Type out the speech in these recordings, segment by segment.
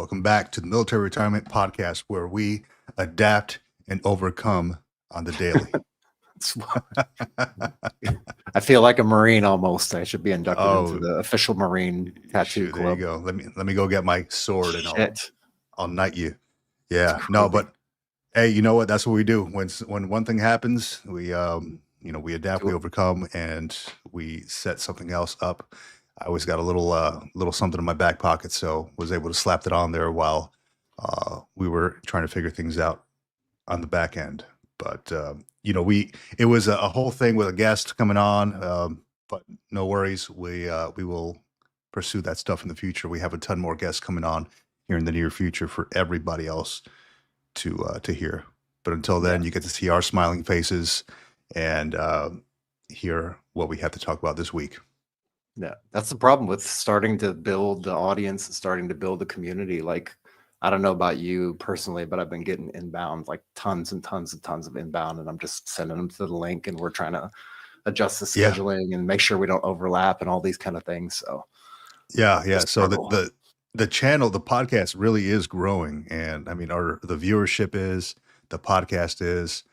Welcome back to the Military Retirement Podcast, where we adapt and overcome on the daily. I feel like a Marine almost. I should be inducted into Oh, the official Marine tattoo shoot, there you club. go. Let me go get my sword and Shit. I'll knight you. Yeah, It's no, crazy. but hey, you know what? That's what we do. When one thing happens, we we adapt, we overcome, and we set something else up. I always got a little something in my back pocket, so was able to slap it on there while we were trying to figure things out on the back end. But it was a whole thing with a guest coming on, but no worries. We will pursue that stuff in the future. We have a ton more guests coming on here in the near future for everybody else to hear. But until then, you get to see our smiling faces and hear what we have to talk about this week. Yeah, that's the problem with starting to build the audience and starting to build the community. Like, I don't know about you personally, but I've been getting inbound, like tons and tons and tons of inbound, and I'm just sending them to the link, and we're trying to adjust the scheduling and make sure we don't overlap and all these kind of things. So yeah. So the channel, the podcast really is growing, and I mean, the viewership is, the podcast is,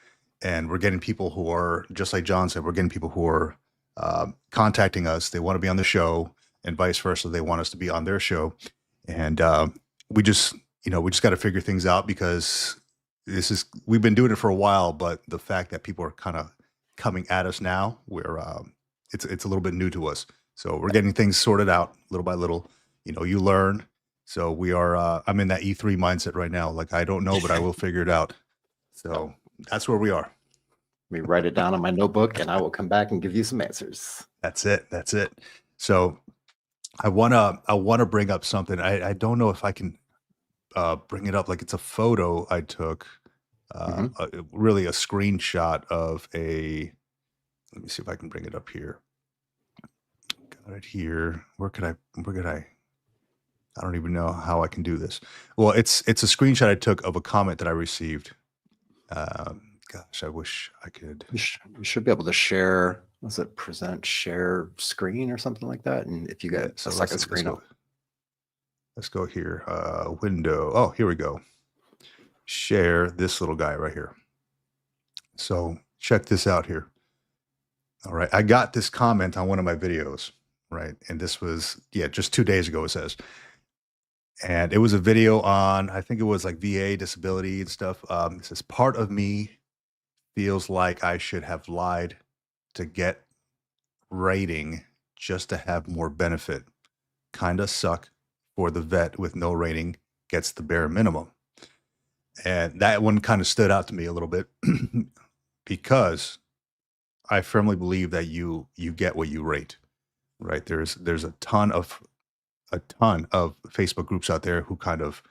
and we're getting people who are, just like John said, we're getting people who are contacting us. They want to be on the show, and vice versa. They want us to be on their show, and we just got to figure things out, because we've been doing it for a while, but the fact that people are kind of coming at us now, it's a little bit new to us. So we're getting things sorted out little by little. You learn. So we are. I'm in that E3 mindset right now. Like, I don't know, but I will figure it out. So that's where we are. Let me write it down on my notebook, and I will come back and give you some answers. That's it. So I wanna bring up something. I don't know if I can bring it up. Like, it's a photo I took, really a screenshot of a. Let me see if I can bring it up here. Got it here. Where could I? I don't even know how I can do this. Well, it's a screenshot I took of a comment that I received. Gosh, I wish I could. You should be able to share. Was it share screen or something like that? And if you get a second screen up. Let's go here. Window. Oh, here we go. Share this little guy right here. So check this out here. All right. I got this comment on one of my videos, right? And this was, just 2 days ago, it says. And it was a video on, I think it was like VA disability and stuff. It says, part of me feels like I should have lied to get rating just to have more benefit. Kinda suck for the vet with no rating gets the bare minimum. And that one kind of stood out to me a little bit because I firmly believe that you get what you rate, right? There's a ton of Facebook groups out there who kind of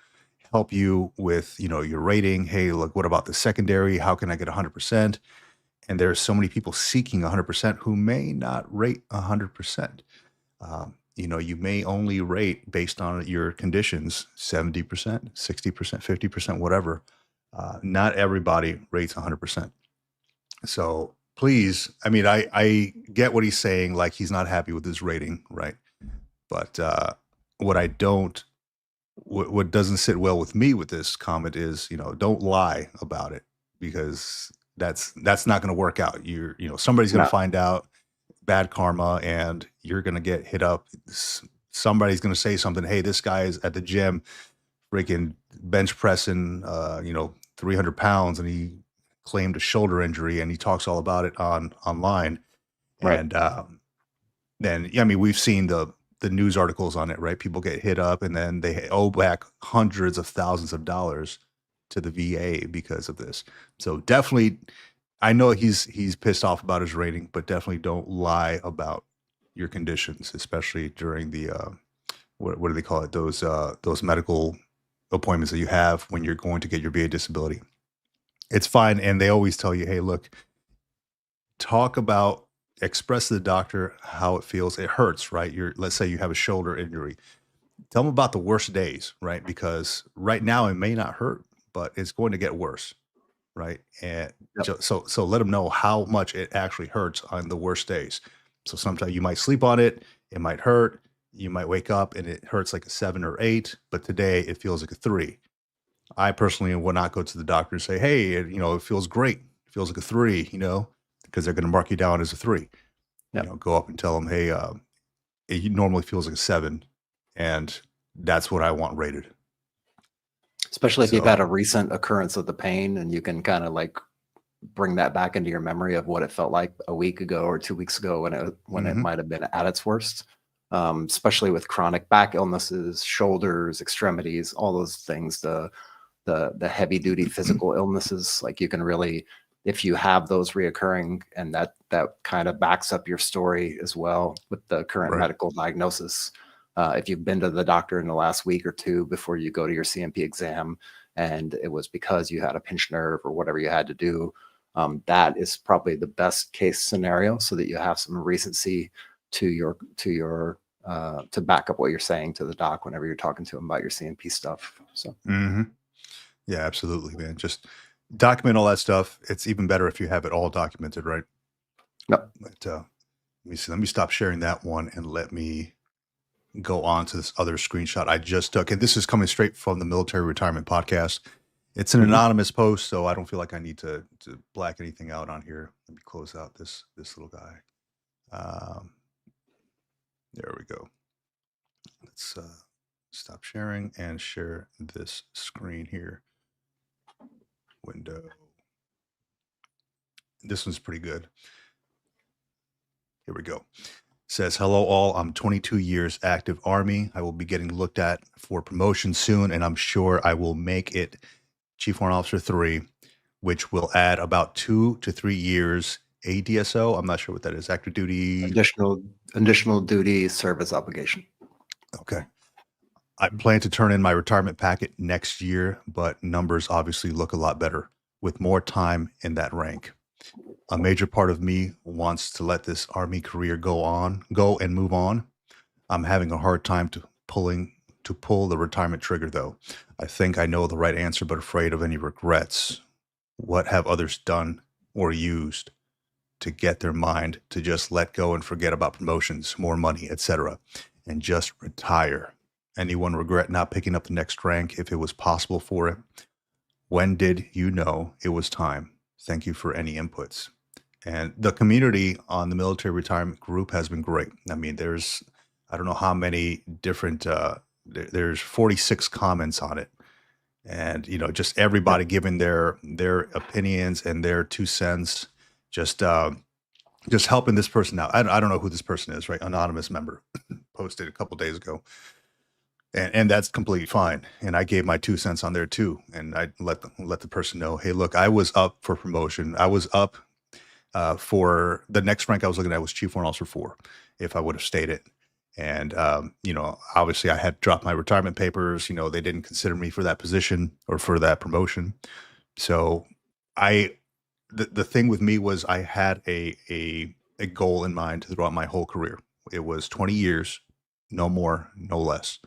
help you with, your rating. Hey, look, what about the secondary? How can I get 100%? And there's so many people seeking 100% who may not rate 100%. You may only rate based on your conditions, 70%, 60%, 50%, whatever. Not everybody rates 100%. So please, I mean, I get what he's saying, like he's not happy with his rating, right? But what doesn't sit well with me with this comment is, don't lie about it, because that's not going to work out. Somebody's going to find out, bad karma, and you're going to get hit up. Somebody's going to say something. Hey, this guy is at the gym, freaking bench pressing, 300 pounds, and he claimed a shoulder injury, and he talks all about it online. Right. And then, we've seen the news articles on it, right? People get hit up, and then they owe back hundreds of thousands of dollars to the VA because of this. So definitely, I know he's pissed off about his rating, but definitely don't lie about your conditions, especially during the what do they call it? Those medical appointments that you have when you're going to get your VA disability. It's fine, and they always tell you, hey, look, express to the doctor how it feels. It hurts, right? Let's say you have a shoulder injury. Tell them about the worst days, right? Because right now it may not hurt, but it's going to get worse, right? And so let them know how much it actually hurts on the worst days. So sometimes you might sleep on it. It might hurt. You might wake up and it hurts like a 7 or 8, but today it feels like a 3. I personally will not go to the doctor and say, "Hey, it feels great. It feels like a 3," because they're going to mark you down as a 3. Yep. Go up and tell them, "Hey, it normally feels like a 7, and that's what I want rated." Especially if you've So, had a recent occurrence of the pain and you can kind of like bring that back into your memory of what it felt like a week ago or 2 weeks ago when it mhm, might have been at its worst. Especially with chronic back illnesses, shoulders, extremities, all those things, the heavy duty physical illnesses, like you can really, if you have those reoccurring, and that kind of backs up your story as well with the current right, medical diagnosis. If you've been to the doctor in the last week or two before you go to your CMP exam, and it was because you had a pinched nerve or whatever you had to do, that is probably the best case scenario, so that you have some recency to back up what you're saying to the doc whenever you're talking to them about your CMP stuff. So mhm. Yeah, absolutely, man. Just document all that stuff. It's even better if you have it all documented, right? no, But let me see. Let me stop sharing that one and let me go on to this other screenshot I just took. And this is coming straight from the Military Retirement Podcast. It's an mhm. anonymous post, so I don't feel like I need to black anything out on here. Let me close out this little guy. Um, there we go. Let's stop sharing and share this screen here. Window. This one's pretty good. Here we go. Says, "Hello all, I'm 22 years active Army. I will be getting looked at for promotion soon, and I'm sure I will make it Chief Warrant Officer 3, which will add about 2 to 3 years ADSO. I'm not sure what that is. Active duty. Additional duty service obligation. Okay. I plan to turn in my retirement packet next year, but numbers obviously look a lot better with more time in that rank. A major part of me wants to let this Army career go and move on. I'm having a hard time to pull the retirement trigger though. I think I know the right answer, but afraid of any regrets. What have others done or used to get their mind to just let go and forget about promotions, more money, etc., and just retire? Anyone regret not picking up the next rank if it was possible for it? When did you know it was time? Thank you for any inputs." And the community on the military retirement group has been great. I mean, I don't know how many different, there's 46 comments on it. And, just Yep. everybody giving their opinions and their 2 cents, just, just helping this person out. I don't know who this person is, right? Anonymous member posted a couple days ago. And that's completely fine. And I gave my 2 cents on there too. And I let the person know, hey, look, I was up for promotion. I was up for the next rank I was looking at was Chief Warrant Officer 4, if I would have stayed it. And, obviously I had dropped my retirement papers. They didn't consider me for that position or for that promotion. So I, the thing with me was I had a goal in mind throughout my whole career. It was 20 years, no more, no less.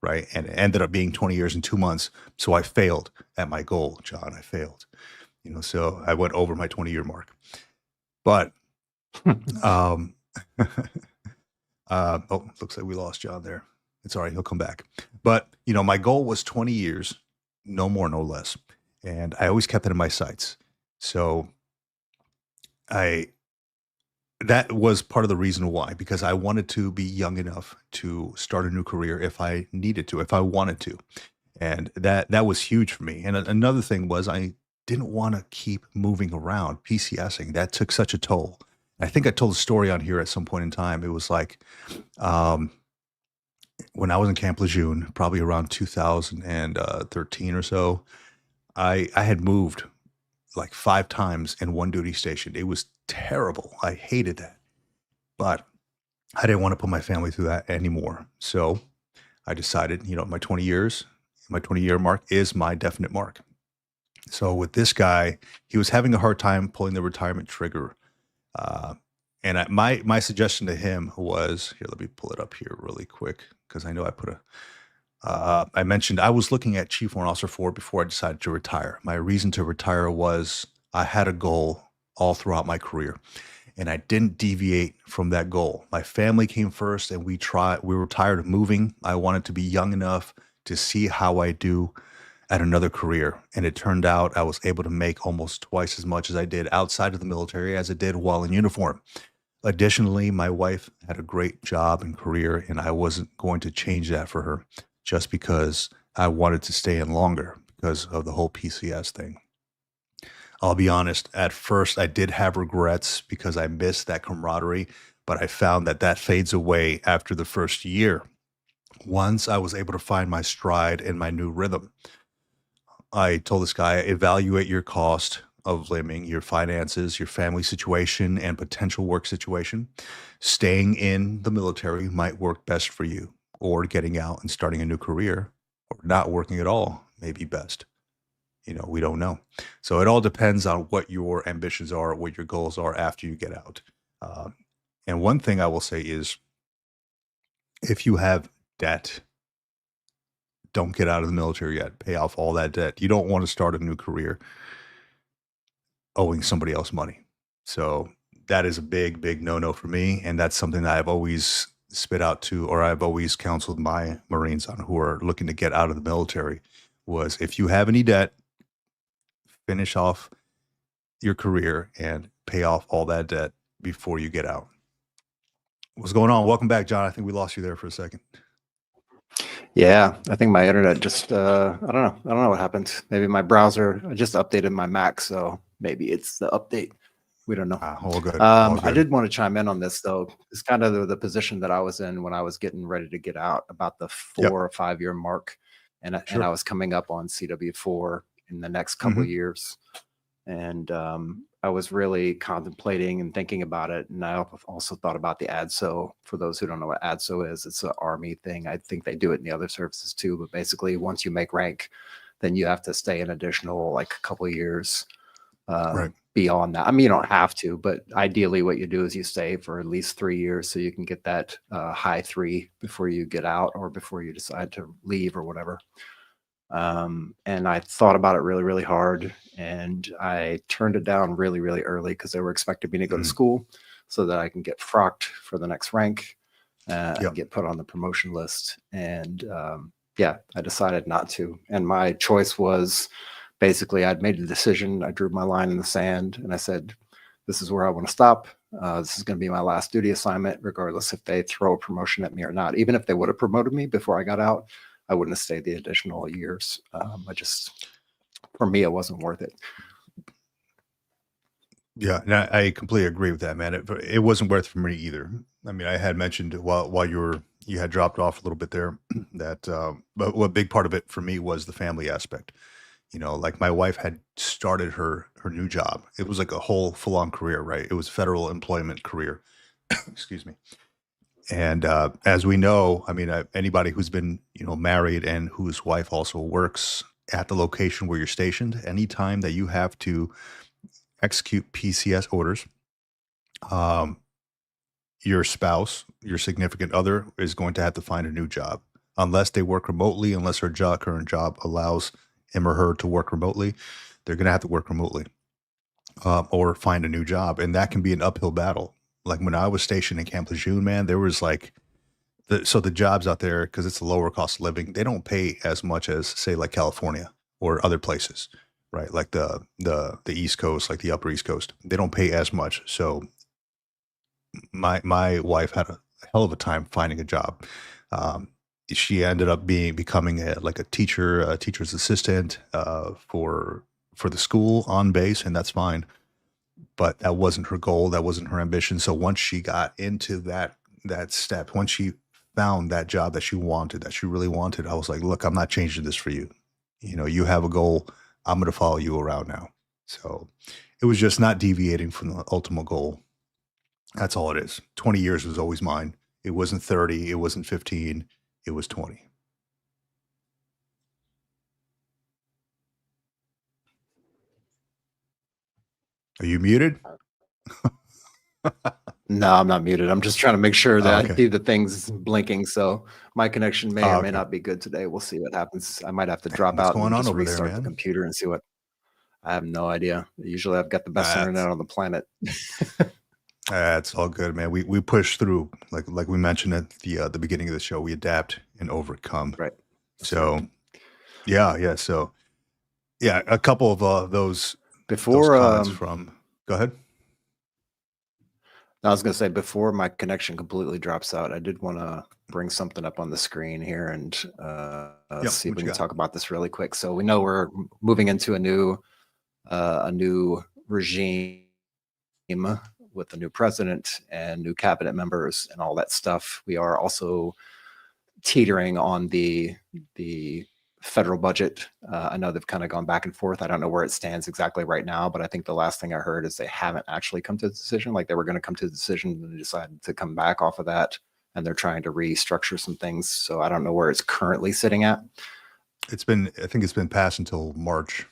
Right. And it ended up being 20 years and 2 months. So I failed at my goal, John. I failed, so I went over my 20-year mark. But um, looks like we lost John there. It's all right. He'll come back. But, my goal was 20 years, no more, no less. And I always kept it in my sights. So I, that was part of the reason why, because I wanted to be young enough to start a new career if I needed to, if I wanted to. And that was huge for me. And another thing was I didn't want to keep moving around, PCSing. That took such a toll. I think I told a story on here at some point in time. It was like um, when I was in Camp Lejeune, probably around 2013 or so. I had moved like 5 times in one duty station. It was terrible. I hated that, but I didn't want to put my family through that anymore. So I decided, my 20-year mark is my definite mark. So with this guy, he was having a hard time pulling the retirement trigger. Uh, and my suggestion to him was, here, let me pull it up here really quick because I know I mentioned I was looking at Chief Warrant Officer 4 before I decided to retire. My reason to retire was I had a goal all throughout my career. and I didn't deviate from that goal. My family came first, and we were tired of moving. I wanted to be young enough to see how I do at another career. And it turned out I was able to make almost twice as much as I did outside of the military as I did while in uniform. Additionally, my wife had a great job and career, and I wasn't going to change that for her just because I wanted to stay in longer because of the whole PCS thing. I'll be honest, at first I did have regrets because I missed that camaraderie, but I found that that fades away after the first year. Once I was able to find my stride and my new rhythm, I told this guy, evaluate your cost of living, your finances, your family situation, and potential work situation. Staying in the military might work best for you, or getting out and starting a new career, or not working at all may be best. We don't know. So it all depends on what your ambitions are, what your goals are after you get out. Uh, and one thing I will say is if you have debt, don't get out of the military yet. Pay off all that debt. You don't want to start a new career owing somebody else money. So that is a big, big no-no for me. And that's something that I've always spit out to, or I've always counseled my Marines on who are looking to get out of the military was if you have any debt, finish off your career and pay off all that debt before you get out. What's going on? Welcome back, John. I think we lost you there for a second. Yeah, I think my internet just I don't know. I don't know what happened. Maybe my browser, I just updated my Mac, so maybe it's the update. We don't know. All good. All good. I did want to chime in on this though. It's kind of the position that I was in when I was getting ready to get out, about the 4 or 5 year mark, and I was coming up on CW4 in the next couple of years, and I was really contemplating and thinking about it. And I also thought about the ADSO. For those who don't know what ADSO is, it's an Army thing. I think they do it in the other services too. But basically, once you make rank, then you have to stay an additional like a couple of years beyond that. I mean, you don't have to, but ideally what you do is you stay for at least 3 years so you can get that high 3 before you get out or before you decide to leave or whatever. And I thought about it really, really hard, and I turned it down really, really early because they were expecting me to go to school so that I can get frocked for the next rank and get put on the promotion list. And yeah, I decided not to. And my choice was basically I'd made a decision. I drew my line in the sand and I said, this is where I want to stop. This is going to be my last duty assignment, regardless if they throw a promotion at me or not. Even if they would have promoted me before I got out, I wouldn't have stayed the additional years. For me, it wasn't worth it. Yeah, and I completely agree with that, man. It wasn't worth it for me either. I mean, I had mentioned while you had dropped off a little bit there that, but a big part of it for me was the family aspect. Like my wife had started her new job. It was like a whole full-on career, right? It was federal employment career. Excuse me. And as we know, I mean, anybody who's been, married and whose wife also works at the location where you're stationed, anytime that you have to execute PCS orders, your spouse, your significant other is going to have to find a new job unless they work remotely, unless her current job allows him or her to work remotely. They're going to have to work remotely or find a new job. And that can be an uphill battle. Like when I was stationed in Camp Lejeune, man, there was like, the jobs out there, because it's a lower cost of living, they don't pay as much as say like California or other places, right? Like the East Coast, like the Upper East Coast, they don't pay as much. So my wife had a hell of a time finding a job. She ended up becoming a teacher's assistant for the school on base, and that's fine. But that wasn't her goal. That wasn't her ambition. So once she got into that step, once she found that job that she wanted, that she really wanted, I was like, look, I'm not changing this for you. You have a goal. I'm going to follow you around now. So it was just not deviating from the ultimate goal. That's all it is. 20 years was always mine. It wasn't 30. It wasn't 15. It was 20. Are you muted? No, I'm not muted. I'm just trying to make sure that I see the things blinking. So my connection may or may not be good today. We'll see what happens. I might have to drop out and just restart the computer and see what. I have no idea. Usually I've got the best internet on the planet. That's all good, man. We push through, like we mentioned at the beginning of the show. We adapt and overcome. Right. That's So right. yeah. So yeah, a couple of those Before comments from. Go ahead. I was going to say, before my connection completely drops out, I did want to bring something up on the screen here and Yep, see if what we you can got? talk about this really quick. So we know we're moving into a new regime with a new president and new cabinet members and all that stuff. We are also teetering on the federal budget. I know they've kind of gone back and forth. I don't know where it stands exactly right now, but I think the last thing I heard is they haven't actually come to a decision. Like they were going to come to a decision and they decided to come back off of that, and they're trying to restructure some things. So I don't know where it's currently sitting at. I think it's been passed until March.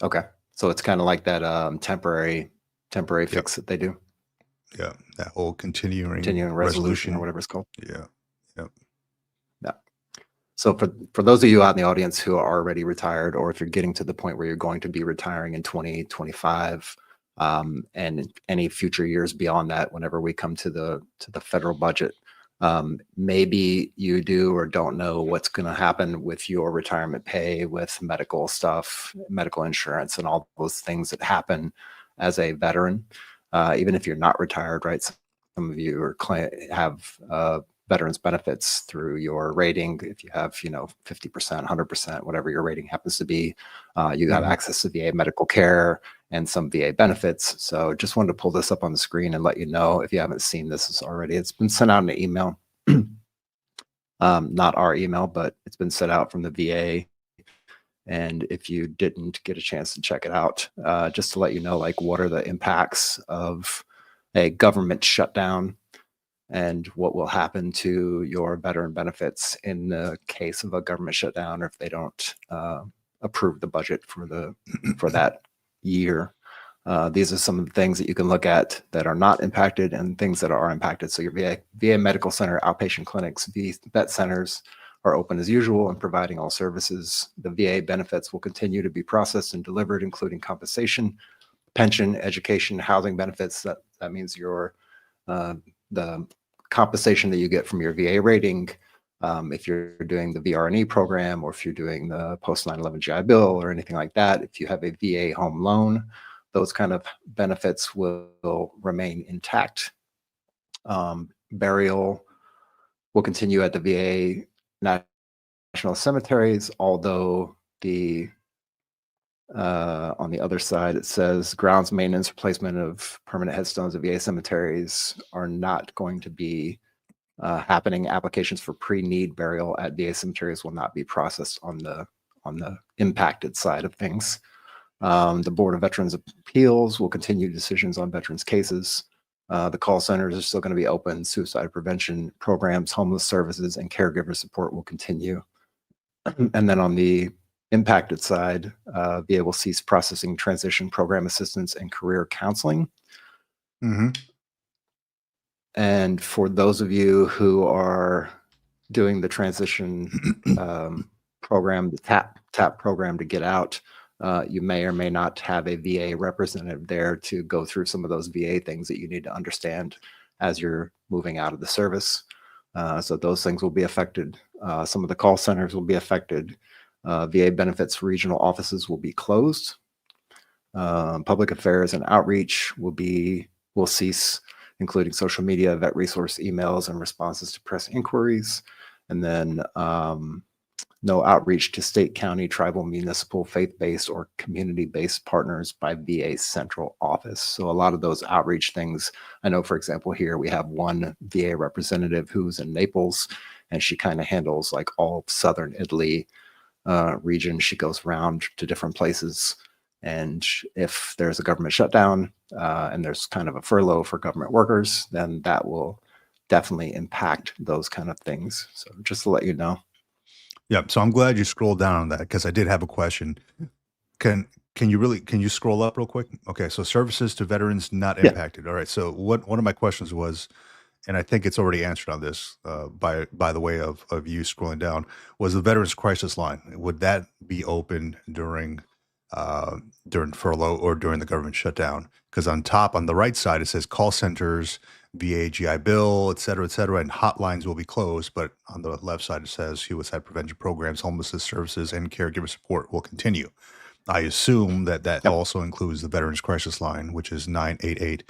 Okay, so it's kind of like that temporary fix that they do, Yeah, that whole continuing resolution or whatever it's called. Yeah. Yep. Yeah. So for those of you out in the audience who are already retired, or if you're getting to the point where you're going to be retiring in 2025, and any future years beyond that, whenever we come to the federal budget, maybe you do or don't know what's going to happen with your retirement pay, with medical stuff, medical insurance, and all those things that happen as a veteran. Even if you're not retired, right? Some of you have veterans benefits through your rating. If you have, 50%, 100%, whatever your rating happens to be, you have access to VA medical care and some VA benefits. So just wanted to pull this up on the screen and let you know if you haven't seen this already. It's been sent out in an email, not our email, but it's been sent out from the VA. And if you didn't get a chance to check it out, just to let you know, like, what are the impacts of a government shutdown and what will happen to your veteran benefits in the case of a government shutdown, or if they don't approve the budget for that year. These are some of the things that you can look at that are not impacted and things that are impacted. So your VA Medical Center, outpatient clinics, vet centers are open as usual and providing all services. The VA benefits will continue to be processed and delivered, including compensation, pension, education, housing benefits. That means the compensation that you get from your VA rating, if you're doing the VRNE program, or if you're doing the post 9/11 GI Bill or anything like that, if you have a VA home loan, those kind of benefits will remain intact. Burial will continue at the VA national cemeteries, although on the other side, it says grounds maintenance, replacement of permanent headstones at VA cemeteries are not going to be happening. Applications for pre-need burial at VA cemeteries will not be processed on the impacted side of things. The Board of Veterans Appeals will continue decisions on veterans cases. The call centers are still going to be open. Suicide prevention programs, homeless services, and caregiver support will continue. And then on the impacted side, VA will cease processing transition program assistance and career counseling. And for those of you who are doing the transition program, the TAP program to get out, you may or may not have a VA representative there to go through some of those VA things that you need to understand as you're moving out of the service. So those things will be affected. Some of the call centers will be affected. VA benefits regional offices will be closed. Public affairs and outreach will cease, including social media, vet resource emails, and responses to press inquiries. And then no outreach to state, county, tribal, municipal, faith-based, or community-based partners by VA central office. So a lot of those outreach things, I know, for example, here we have one VA representative who's in Naples, and she kind of handles like all southern Italy region. She goes around to different places. And if there's a government shutdown and there's kind of a furlough for government workers, then that will definitely impact those kind of things. So just to let you know. Yeah. So I'm glad you scrolled down on that, because I did have a question. Can you scroll up real quick? Okay. So services to veterans not impacted. All right. So one of my questions was, and I think it's already answered on this by the way of you scrolling down, was the Veterans Crisis Line. Would that be open during during furlough or during the government shutdown. Because on top, on the right side, it says call centers, VA, GI Bill, et cetera, and hotlines will be closed. But on the left side, it says suicide prevention programs, homelessness services, and caregiver support will continue. I assume that that Yep. also includes the Veterans Crisis Line, which is 988,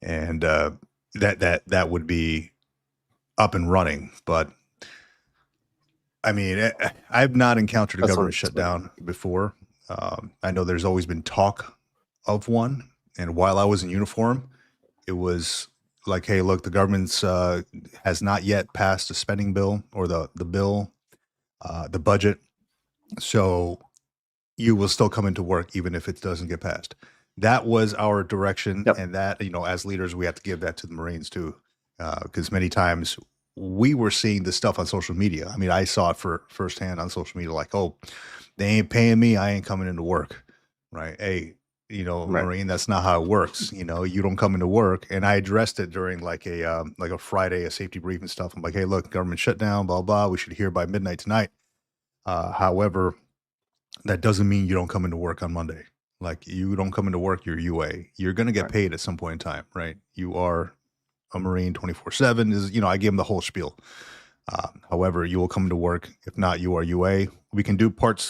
and that would be up and running. But I mean, I've not encountered a That's what government it's shutdown before. I know there's always been talk of one, and while I was in uniform, it was like, "Hey, look, the government's has not yet passed the spending bill or the bill, the budget, so you will still come into work even if it doesn't get passed." That was our direction, Yep. and that, as leaders, we have to give that to the Marines too, because many times we were seeing this stuff on social media. I mean, I saw it for firsthand on social media, like, "Oh, they ain't paying me, I ain't coming into work," right? Hey, Right. Marine, that's not how it works. You don't come into work. And I addressed it during like a Friday, a safety brief and stuff. I'm like, "Hey, look, government shutdown, blah blah. We should hear by midnight tonight. However, that doesn't mean you don't come into work on Monday. Like, you don't come into work, you're UA. You're gonna get Right. paid at some point in time, right? You are a Marine 24/7." Is I gave him the whole spiel. However, you will come to work. If not, you are UA. We can do port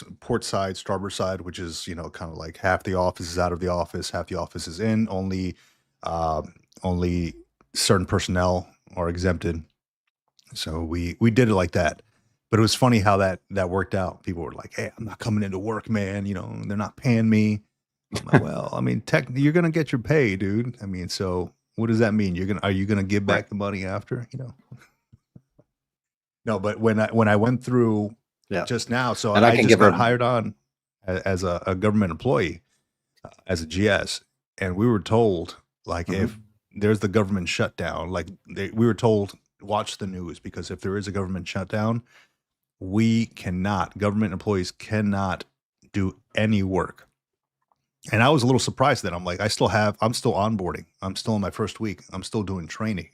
side, starboard side, which is kind of like half the office is out of the office, half the office is in. Only certain personnel are exempted. So we did it like that. But it was funny how that worked out. People were like, "Hey, I'm not coming into work, man. They're not paying me." I'm like, "Well, I mean, you're gonna get your pay, dude. I mean, so what does that mean? Are you gonna give Right. back the money after? No, but when I went through Yeah. just now, so And I I can just give got her. hired on as a government employee, as a GS, and we were told, like, if Mhm. there's the government shutdown, like, we were told, watch the news, because if there is a government shutdown, government employees cannot do any work. And I was a little surprised that I'm like, I'm still onboarding. I'm still in my first week. I'm still doing training.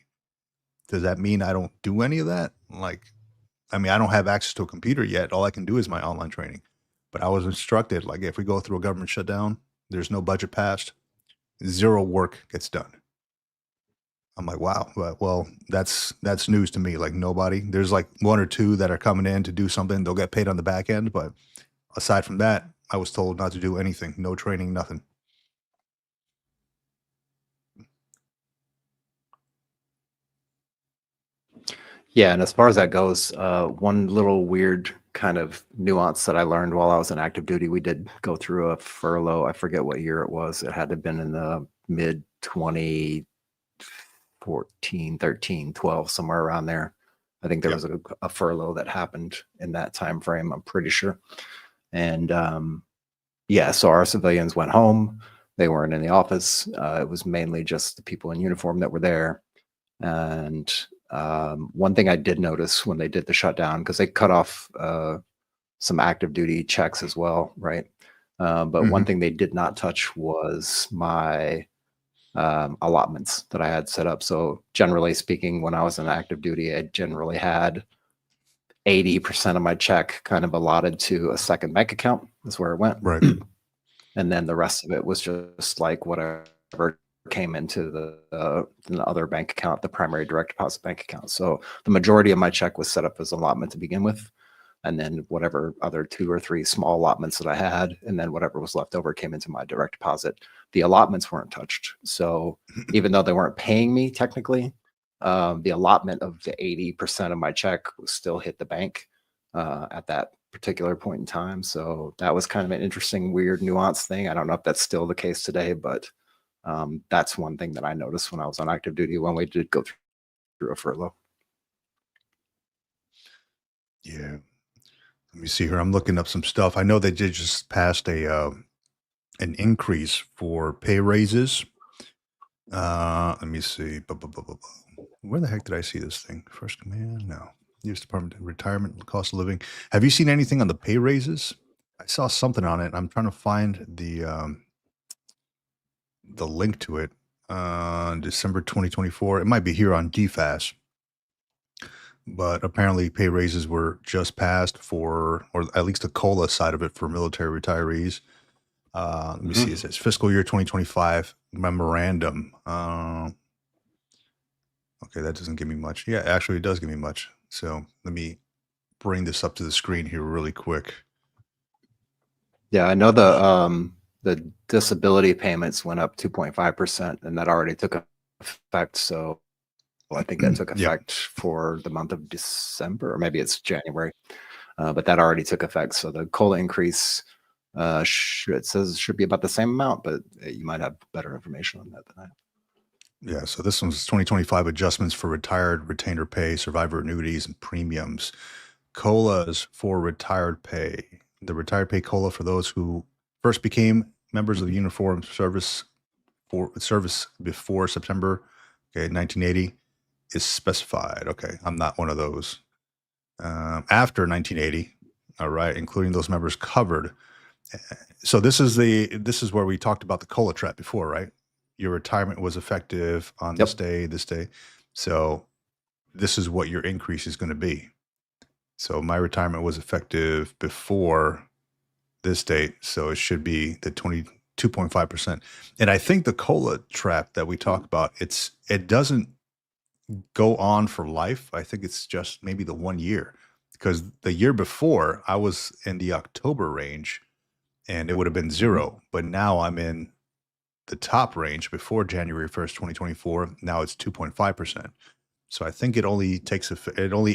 Does that mean I don't do any of that? Like, I mean, I don't have access to a computer yet. All I can do is my online training. But I was instructed, like, if we go through a government shutdown, there's no budget passed, zero work gets done. I'm like, wow. Well, that's news to me. Like, nobody. There's like one or two that are coming in to do something. They'll get paid on the back end, but aside from that, I was told not to do anything. No training, nothing. Yeah, and as far as that goes, one little weird kind of nuance that I learned while I was in active duty, we did go through a furlough. I forget what year it was. It had to have been in the mid 2014, 13, 12, somewhere around there. I think there Yep. was a furlough that happened in that time frame, I'm pretty sure. And yeah, so our civilians went home. They weren't in the office. It was mainly just the people in uniform that were there. And one thing I did notice when they did the shutdown, because they cut off some active duty checks as well, right? But one Mhm. thing they did not touch was my allotments that I had set up. So generally speaking, when I was in active duty, I generally had 80% of my check kind of allotted to a second bank account. That's where it went. Right. And then the rest of it was just like whatever came into the other bank account, the primary direct deposit bank account. So the majority of my check was set up as allotment to begin with, and then whatever other 2 or 3 small allotments that I had, and then whatever was left over came into my direct deposit. The allotments weren't touched. So even though they weren't paying me technically, the allotment of the 80% of my check still hit the bank at that particular point in time. So that was kind of an interesting, weird nuance thing. I don't know if that's still the case today, but that's one thing that I noticed when I was on active duty when we did go through a furlough. Yeah. Let me see here. I'm looking up some stuff. I know they did just passed an increase for pay raises. Let me see. Where the heck did I see this thing? First Command? No. U.S. Department of Retirement, cost of living. Have you seen anything on the pay raises? I saw something on it. I'm trying to find the link to it. December 2024. It might be here on DFAS, but apparently pay raises were just passed for, or at least the COLA side of it, for military retirees. Let me see. It says fiscal year 2025 memorandum. Okay, that doesn't give me much. Yeah, actually, it does give me much. So let me bring this up to the screen here really quick. Yeah, I know the disability payments went up 2.5%, and that already took effect. So I think that took effect for the month of December, or maybe it's January, but that already took effect. So the COLA increase, it says should be about the same amount, but you might have better information on that than I. Yeah, so this one's 2025 adjustments for retired retainer pay, survivor annuities, and premiums. COLAs for retired pay. The retired pay COLA for those who first became members of the uniformed service before September 1980 is specified. Okay, I'm not one of those. After 1980, all right, including those members covered. So this is where we talked about the COLA trap before, right? Your retirement was effective on this day. So this is what your increase is going to be. So my retirement was effective before this date, so it should be the 22.5%. And I think the COLA trap that we talk about, it doesn't go on for life. I think it's just maybe the 1 year, because the year before I was in the October range and it would have been 0, but now I'm in the top range before January 1st, 2024. Now it's 2.5%. So I think it only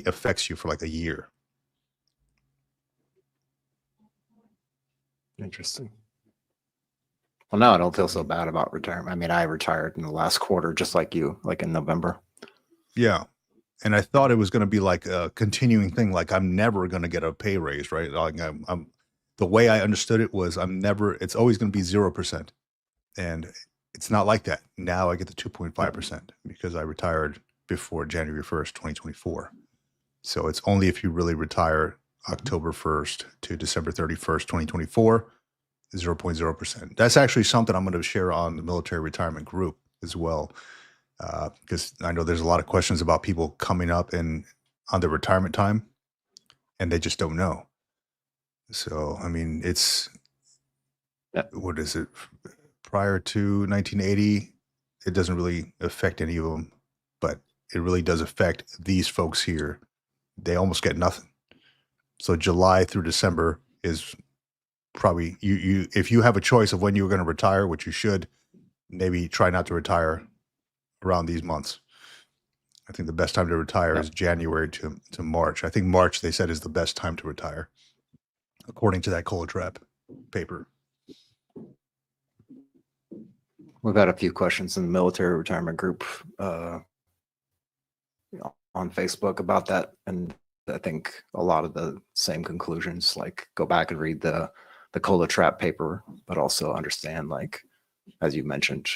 affects you for like a year. Interesting. Well, now I don't feel so bad about retirement. I mean, I retired in the last quarter, just like you, like in November. Yeah. And I thought it was going to be like a continuing thing. Like I'm never going to get a pay raise, right? Like I'm the way I understood it was it's always going to be 0%. And it's not like that. Now I get the 2.5% because I retired before January 1st, 2024. So it's only if you really retire October 1st to December 31st, 2024, 0.0%. That's actually something I'm going to share on the military retirement group as well. Because I know there's a lot of questions about people coming up on their retirement time and they just don't know. So, I mean, what is it? Prior to 1980, it doesn't really affect any of them, but it really does affect these folks here. They almost get nothing. So July through December is probably if you have a choice of when you're going to retire, which you should, maybe try not to retire around these months. I think the best time to retire is January to March. I think March, they said, is the best time to retire, according to that COLA trap paper. We've had a few questions in the military retirement group on Facebook about that. And I think a lot of the same conclusions, like go back and read the COLA trap paper, but also understand, like, as you mentioned,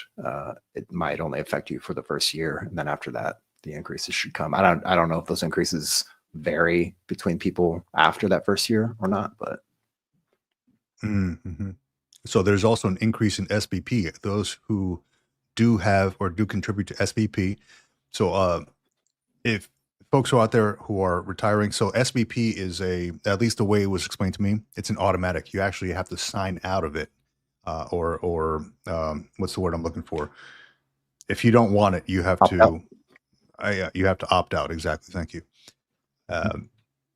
it might only affect you for the first year. And then after that, the increases should come. I don't know if those increases vary between people after that first year or not, but. Mm-hmm. So there's also an increase in SBP. Those who do have or do contribute to SBP. So if folks are out there who are retiring, so SBP is at least the way it was explained to me, it's an automatic. You actually have to sign out of it, or what's the word I'm looking for? If you don't want it, you have to opt out. Exactly. Thank you.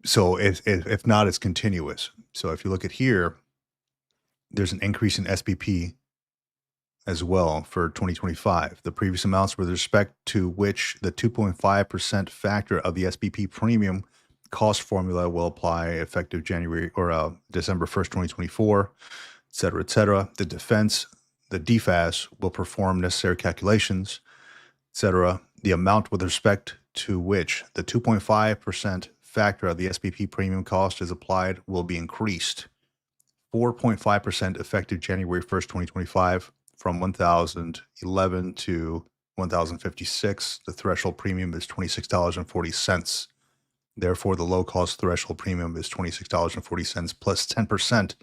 So if not, it's continuous. So if you look at here, there's an increase in SBP as well for 2025. The previous amounts with respect to which the 2.5% factor of the SBP premium cost formula will apply effective January or December 1st, 2024, et cetera, et cetera. The DFAS will perform necessary calculations, et cetera. The amount with respect to which the 2.5% factor of the SBP premium cost is applied will be increased 4.5% effective January 1st, 2025, from 1,011 to 1,056. The threshold premium is $26.40. Therefore, the low-cost threshold premium is $26.40 plus 10%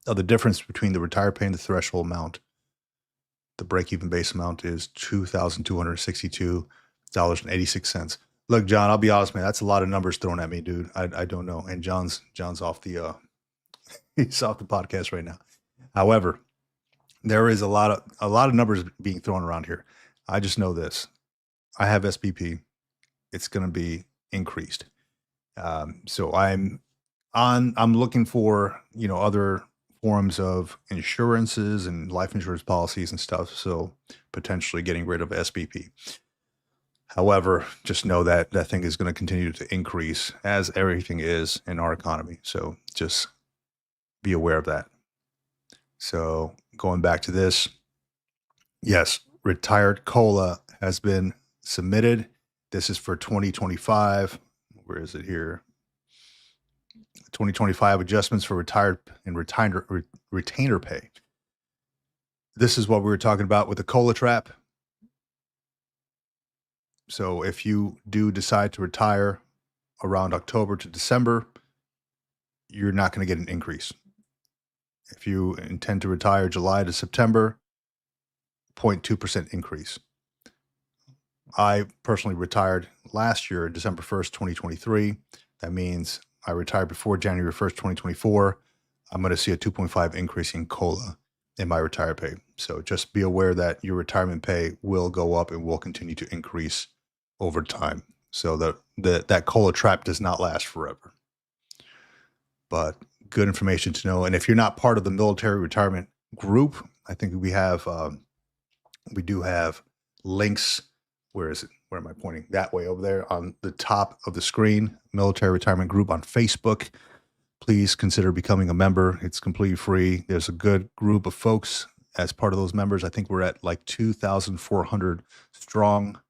of the difference between the retired pay and the threshold amount. The break-even base amount is $2,262.86. Look, John, I'll be honest, man, that's a lot of numbers thrown at me, dude. I don't know. And John's off the he's off the podcast right now. However, there is a lot of numbers being thrown around here. I just know this. I have SPP. It's going to be increased. So I'm looking for, other forms of insurances and life insurance policies and stuff. So potentially getting rid of SPP. However, just know that that thing is going to continue to increase as everything is in our economy. So just be aware of that. So going back to this, yes, retired COLA has been submitted. This is for 2025. Where is it here? 2025 adjustments for retired and retainer pay. This is what we were talking about with the COLA trap. So if you do decide to retire around October to December, you're not going to get an increase. If you intend to retire July to September, 0.2% increase. I personally retired last year, December 1st, 2023. That means I retired before January 1st, 2024. I'm going to see a 2.5 increase in COLA in my retirement pay. So just be aware that your retirement pay will go up and will continue to increase over time. So that COLA trap does not last forever. But good information to know. And if you're not part of the military retirement group, I think we do have links. Where is it? Where am I pointing? That way over there on the top of the screen, military retirement group on Facebook. Please consider becoming a member. It's completely free. There's a good group of folks as part of those members. I think we're at like 2,400 strong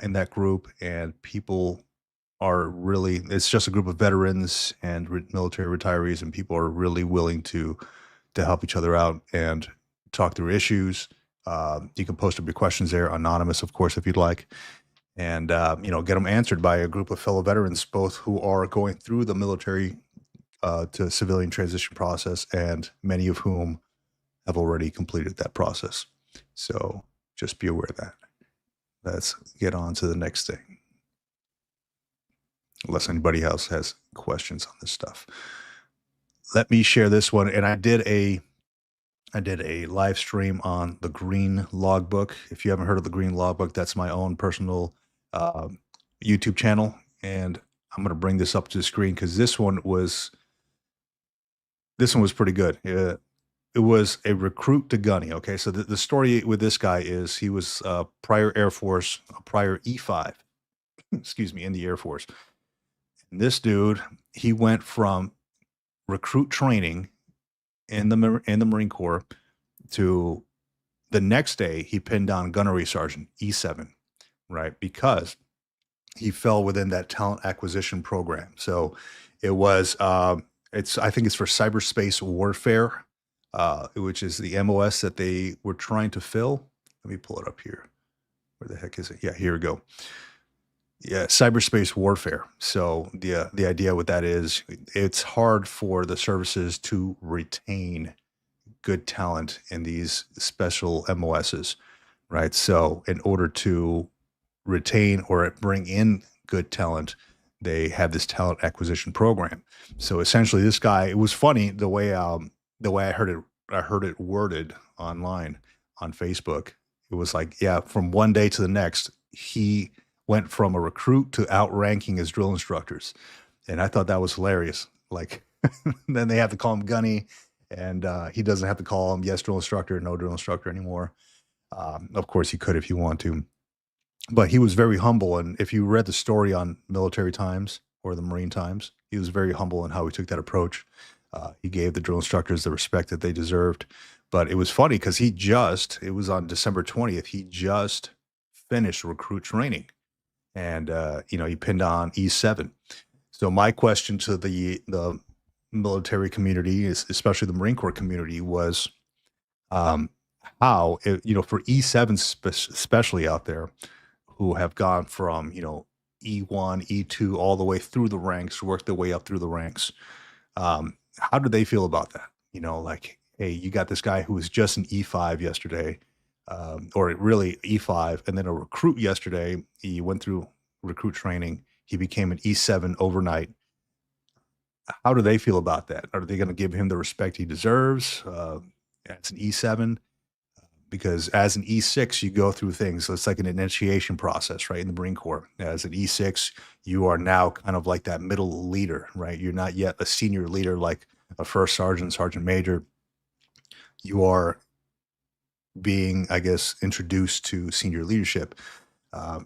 in that group, and people are really, it's just a group of veterans and military retirees, and people are really willing to help each other out and talk through issues. You can post up your questions there, anonymous, of course, if you'd like, and get them answered by a group of fellow veterans, both who are going through the military to civilian transition process, and many of whom have already completed that process. So just be aware of that. Let's get on to the next thing, unless anybody else has questions on this stuff. Let me share this one, and I did a live stream on the Green Logbook. If you haven't heard of the Green Logbook, that's my own personal YouTube channel. And I'm going to bring this up to the screen because this one was pretty good. It was a recruit to gunny. Okay. So the story with this guy is he was prior Air Force, a prior E5, excuse me, in the Air Force. And this dude, he went from recruit training in the Marine Corps to the next day he pinned down gunnery sergeant E7, right? Because he fell within that talent acquisition program. So it was I think it's for cyberspace warfare, which is the MOS that they were trying to fill. Let me pull it up here. Where the heck is it? Yeah, here we go. Yeah, cyberspace warfare. So the idea with that is it's hard for the services to retain good talent in these special MOSs, right? So in order to retain or bring in good talent, they have this talent acquisition program. So essentially, this guy, it was funny the way I heard it worded online on Facebook. It was like, yeah, from one day to the next, he went from a recruit to outranking his drill instructors. And I thought that was hilarious. Like, then they have to call him Gunny, and he doesn't have to call him yes drill instructor, no drill instructor anymore. Of course, he could if you want to. But he was very humble. And if you read the story on Military Times or the Marine Times, he was very humble in how he took that approach. He gave the drill instructors the respect that they deserved. But it was funny because it was on December 20th, he just finished recruit training. And, he pinned on E7. So my question to the military community, especially the Marine Corps community, was how, for E7 especially out there, who have gone from, E1, E2, all the way through the ranks, worked their way up through the ranks. How do they feel about that? Like, hey, you got this guy who was just an E5 yesterday, or really E5, and then a recruit yesterday. He went through recruit training. He became an E7 overnight. How do they feel about that? Are they going to give him the respect he deserves? It's an E7. because as an E6, you go through things. So it's like an initiation process, right? In the Marine Corps, as an E6, you are now kind of like that middle leader, right? You're not yet a senior leader like a first sergeant, sergeant major. You are being, I guess, introduced to senior leadership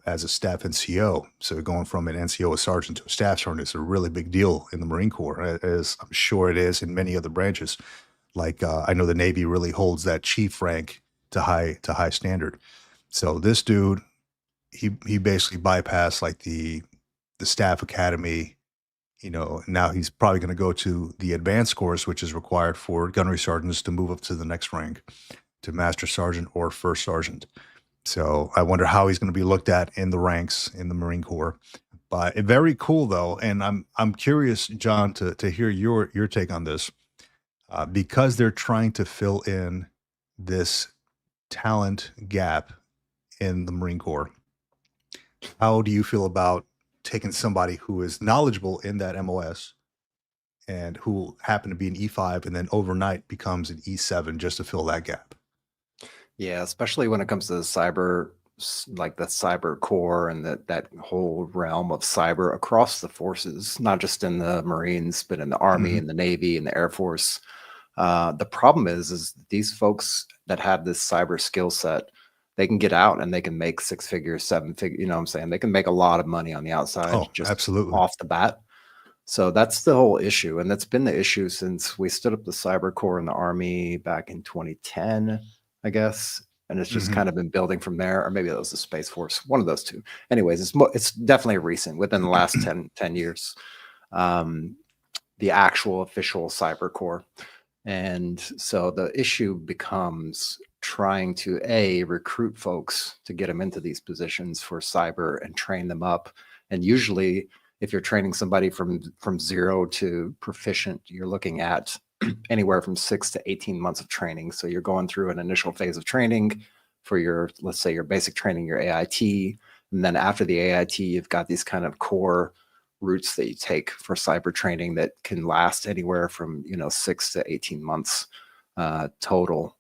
as a staff NCO. So going from an NCO, a sergeant, to a staff sergeant is a really big deal in the Marine Corps, as I'm sure it is in many other branches. Like I know the Navy really holds that chief rank to high standard. So this dude, he basically bypassed like the staff academy. Now he's probably going to go to the advanced course, which is required for gunnery sergeants to move up to the next rank, to master sergeant or first sergeant. So I wonder how he's going to be looked at in the ranks in the Marine Corps. But very cool though, and I'm curious, John, to hear your take on this, because they're trying to fill in this talent gap in the Marine Corps. How do you feel about taking somebody who is knowledgeable in that MOS and who happened to be an E5 and then overnight becomes an E7 just to fill that gap? Yeah, especially when it comes to the cyber, like the cyber core and that whole realm of cyber across the forces, not just in the Marines, but in the Army Mhm. and the Navy and the Air Force. The problem is these folks that have this cyber skill set, they can get out and they can make 6 figures, 7 figures, you know what I'm saying? They can make a lot of money on the outside Oh, just absolutely. off the bat. So that's the whole issue. And that's been the issue since we stood up the cyber core in the Army back in 2010, I guess. And it's just Mhm. kind of been building from there, or maybe that was the Space Force, one of those two. Anyways, it's definitely recent, within the last 10 years, um, the actual official cyber core. And so the issue becomes trying to recruit folks to get them into these positions for cyber and train them up. And usually if you're training somebody from zero to proficient, you're looking at anywhere from 6 to 18 months of training. So you're going through an initial phase of training for your, let's say, your basic training, your AIT. And then after the AIT, you've got these kind of core routes that you take for cyber training that can last anywhere from 6 to 18 months total,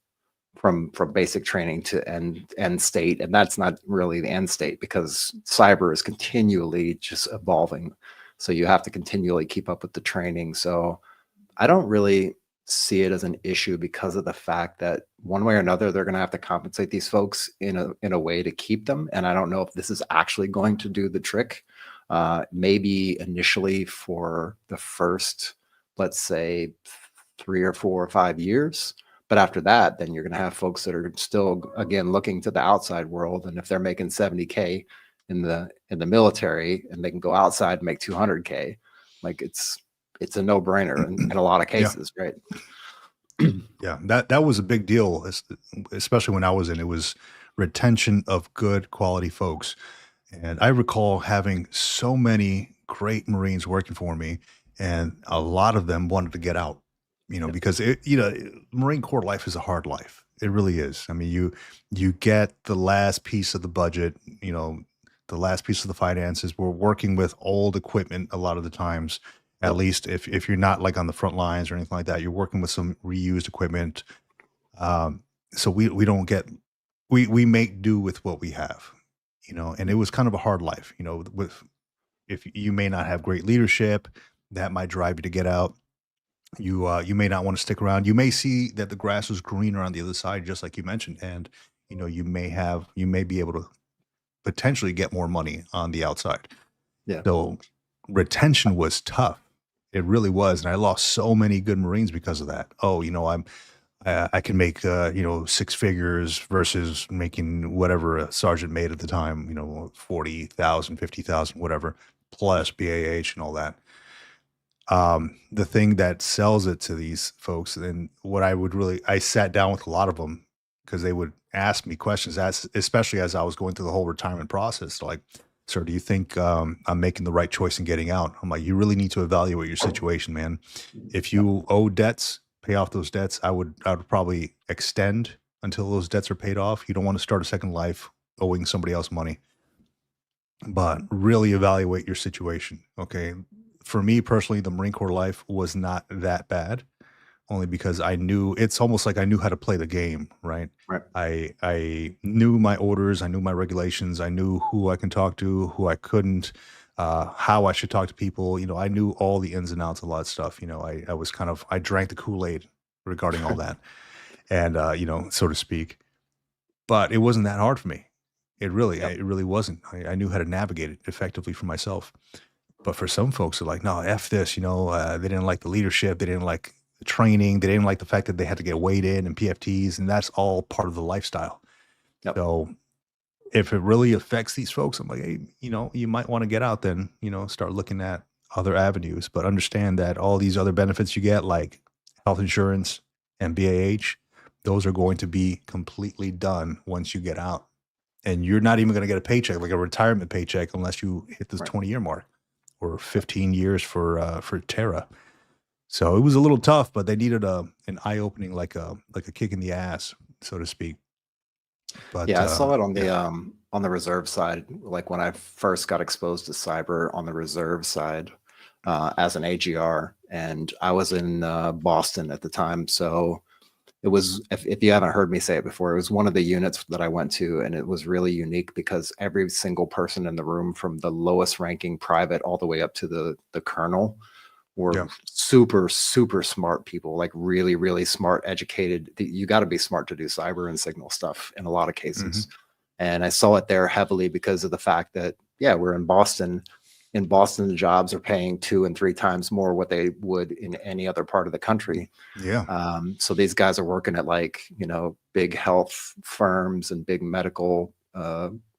from basic training to end state. And that's not really the end state, because cyber is continually just evolving, so you have to continually keep up with the training. So I don't really see it as an issue, because of the fact that one way or another they're going to have to compensate these folks in a way to keep them. And I don't know if this is actually going to do the trick. Maybe initially for the first, let's say, 3 or 4 or 5 years. But after that, then you're going to have folks that are still, again, looking to the outside world. And if they're making 70K in the military, and they can go outside and make 200K, like it's a no brainer in a lot of Yeah. cases, right? Yeah, that was a big deal, especially when I was in. It was retention of good quality folks, and I recall having so many great Marines working for me, and a lot of them wanted to get out. Yep. Because Marine Corps life is a hard life. It really is. I mean, you get the last piece of the budget, the last piece of the finances. We're working with old equipment a lot of the times. At Yep. least if you're not like on the front lines or anything like that, you're working with some reused equipment. Um, so we don't get we make do with what we have, and it was kind of a hard life, with if you may not have great leadership, that might drive you to get out. You may not want to stick around. You may see that the grass is greener on the other side, just like you mentioned, and you may be able to potentially get more money on the outside. Yeah. So retention was tough. It really was, and I lost so many good Marines because of that. Oh, I can make 6 figures versus making whatever a sergeant made at the time. 40,000, 50,000, whatever, plus BAH and all that. The thing that sells it to these folks, and what I sat down with a lot of them because they would ask me questions, especially as I was going through the whole retirement process. Like, sir, do you think I'm making the right choice in getting out? I'm like, you really need to evaluate your situation, man. If Yep. you owe debts, pay off those debts. I would probably extend until those debts are paid off. You don't want to start a second life owing somebody else money, but really evaluate your situation. Okay. For me personally, the Marine Corps life was not that bad. only because I knew it's almost like I knew how to play the game, right? Right. I knew my orders, I knew my regulations, I knew who I can talk to, who I couldn't, how I should talk to people. I knew all the ins and outs of a lot of stuff. I was kind of I drank the Kool-Aid regarding all that, and so to speak. But it wasn't that hard for me. Yep. It really wasn't. I knew how to navigate it effectively for myself. But for some folks, they're like, no, F this, they didn't like the leadership. They didn't like the training. They didn't like the fact that they had to get weighed in and PFTs. And that's all part of the lifestyle. Yep. So if it really affects these folks, I'm like, hey, you might want to get out then, start looking at other avenues, but understand that all these other benefits you get, like health insurance and BAH, those are going to be completely done once you get out. And you're not even going to get a paycheck, like a retirement paycheck, unless you hit this Right. 20-year mark or 15 years for Terra. So it was a little tough, but they needed an eye opening, like a kick in the ass, so to speak. But Yeah, I saw it yeah, on the reserve side, like when I first got exposed to cyber on the reserve side, as an AGR, and I was in Boston at the time. So it was, if you haven't heard me say it before, it was one of the units that I went to, and it was really unique because every single person in the room, from the lowest ranking private all the way up to the colonel, were yeah, super, super smart people, like really, really smart, educated. You got to be smart to do cyber and signal stuff in a lot of hmm, cases. And I saw it there heavily because of the fact that, yeah, we're in Boston. In Boston, the jobs are paying 2 and 3 times more what they would in any other part of the country. yeah, So these guys are working at, like, big health firms and big medical,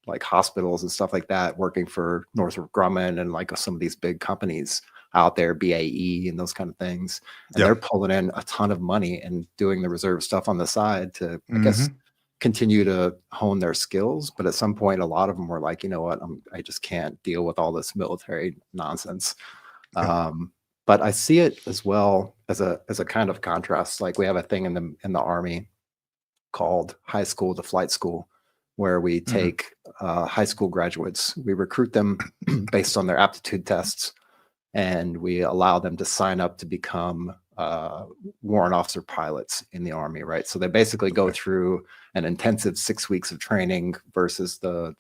like hospitals and stuff like that, working for Northrop Grumman and like some of these big companies out there, BAE and those kind of things. And yeah, they're pulling in a ton of money and doing the reserve stuff on the side to, I guess, hmm, continue to hone their skills. But at some point, a lot of them were like, you know what, I just can't deal with all this military nonsense. yeah, Um, but I see it as well as a kind of contrast. Like we have a thing in the Army called high school to flight school, where we hmm, take high school graduates, we recruit them based on their aptitude tests, and we allow them to sign up to become warrant officer pilots in the Army, right? So they basically go okay, through an intensive 6 weeks of training versus the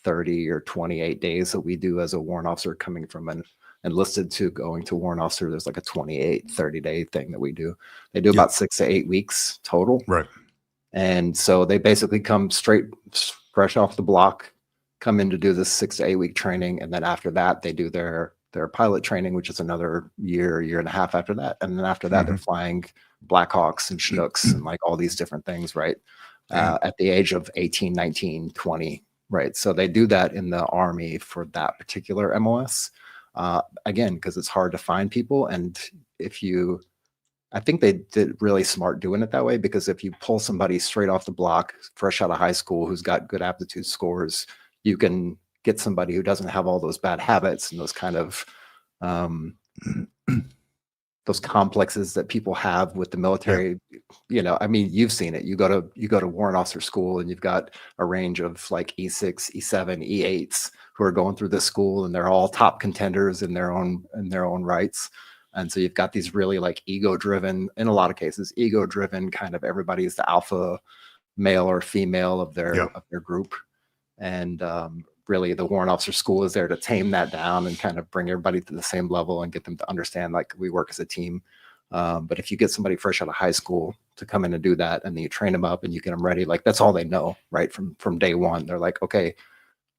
30 or 28 days that we do as a warrant officer coming from an enlisted to going to warrant officer. There's like a 28, 30-day thing that we do. They do yep, about 6 to 8 weeks total. right, And so they basically come straight, fresh off the block, come in to do this 6 to 8 week training. And then after that, they do their pilot training, which is another year and a half after that. And then after that, they're hmm, flying Blackhawks and Chinooks and like all these different things, right? damn, At the age of 18, 19, 20, right? So they do that in the Army for that particular MOS. Again, because it's hard to find people. And if you I think they did really smart doing it that way, because if you pull somebody straight off the block, fresh out of high school, who's got good aptitude scores, you can get somebody who doesn't have all those bad habits and those kind of um, those complexes that people have with the yeah, military. I mean, you've seen it. You go to warrant officer school, and you've got a range of like E6, E7, E8s who are going through this school, and they're all top contenders in their own rights. And so you've got these really like ego driven, in a lot of cases, ego driven kind of, everybody is the alpha male or female of yeah, their group. And really the warrant officer school is there to tame that down and kind of bring everybody to the same level and get them to understand, like, we work as a team. But if you get somebody fresh out of high school to come in and do that, and then you train them up and you get them ready, like that's all they know, right? From day one, they're like, okay,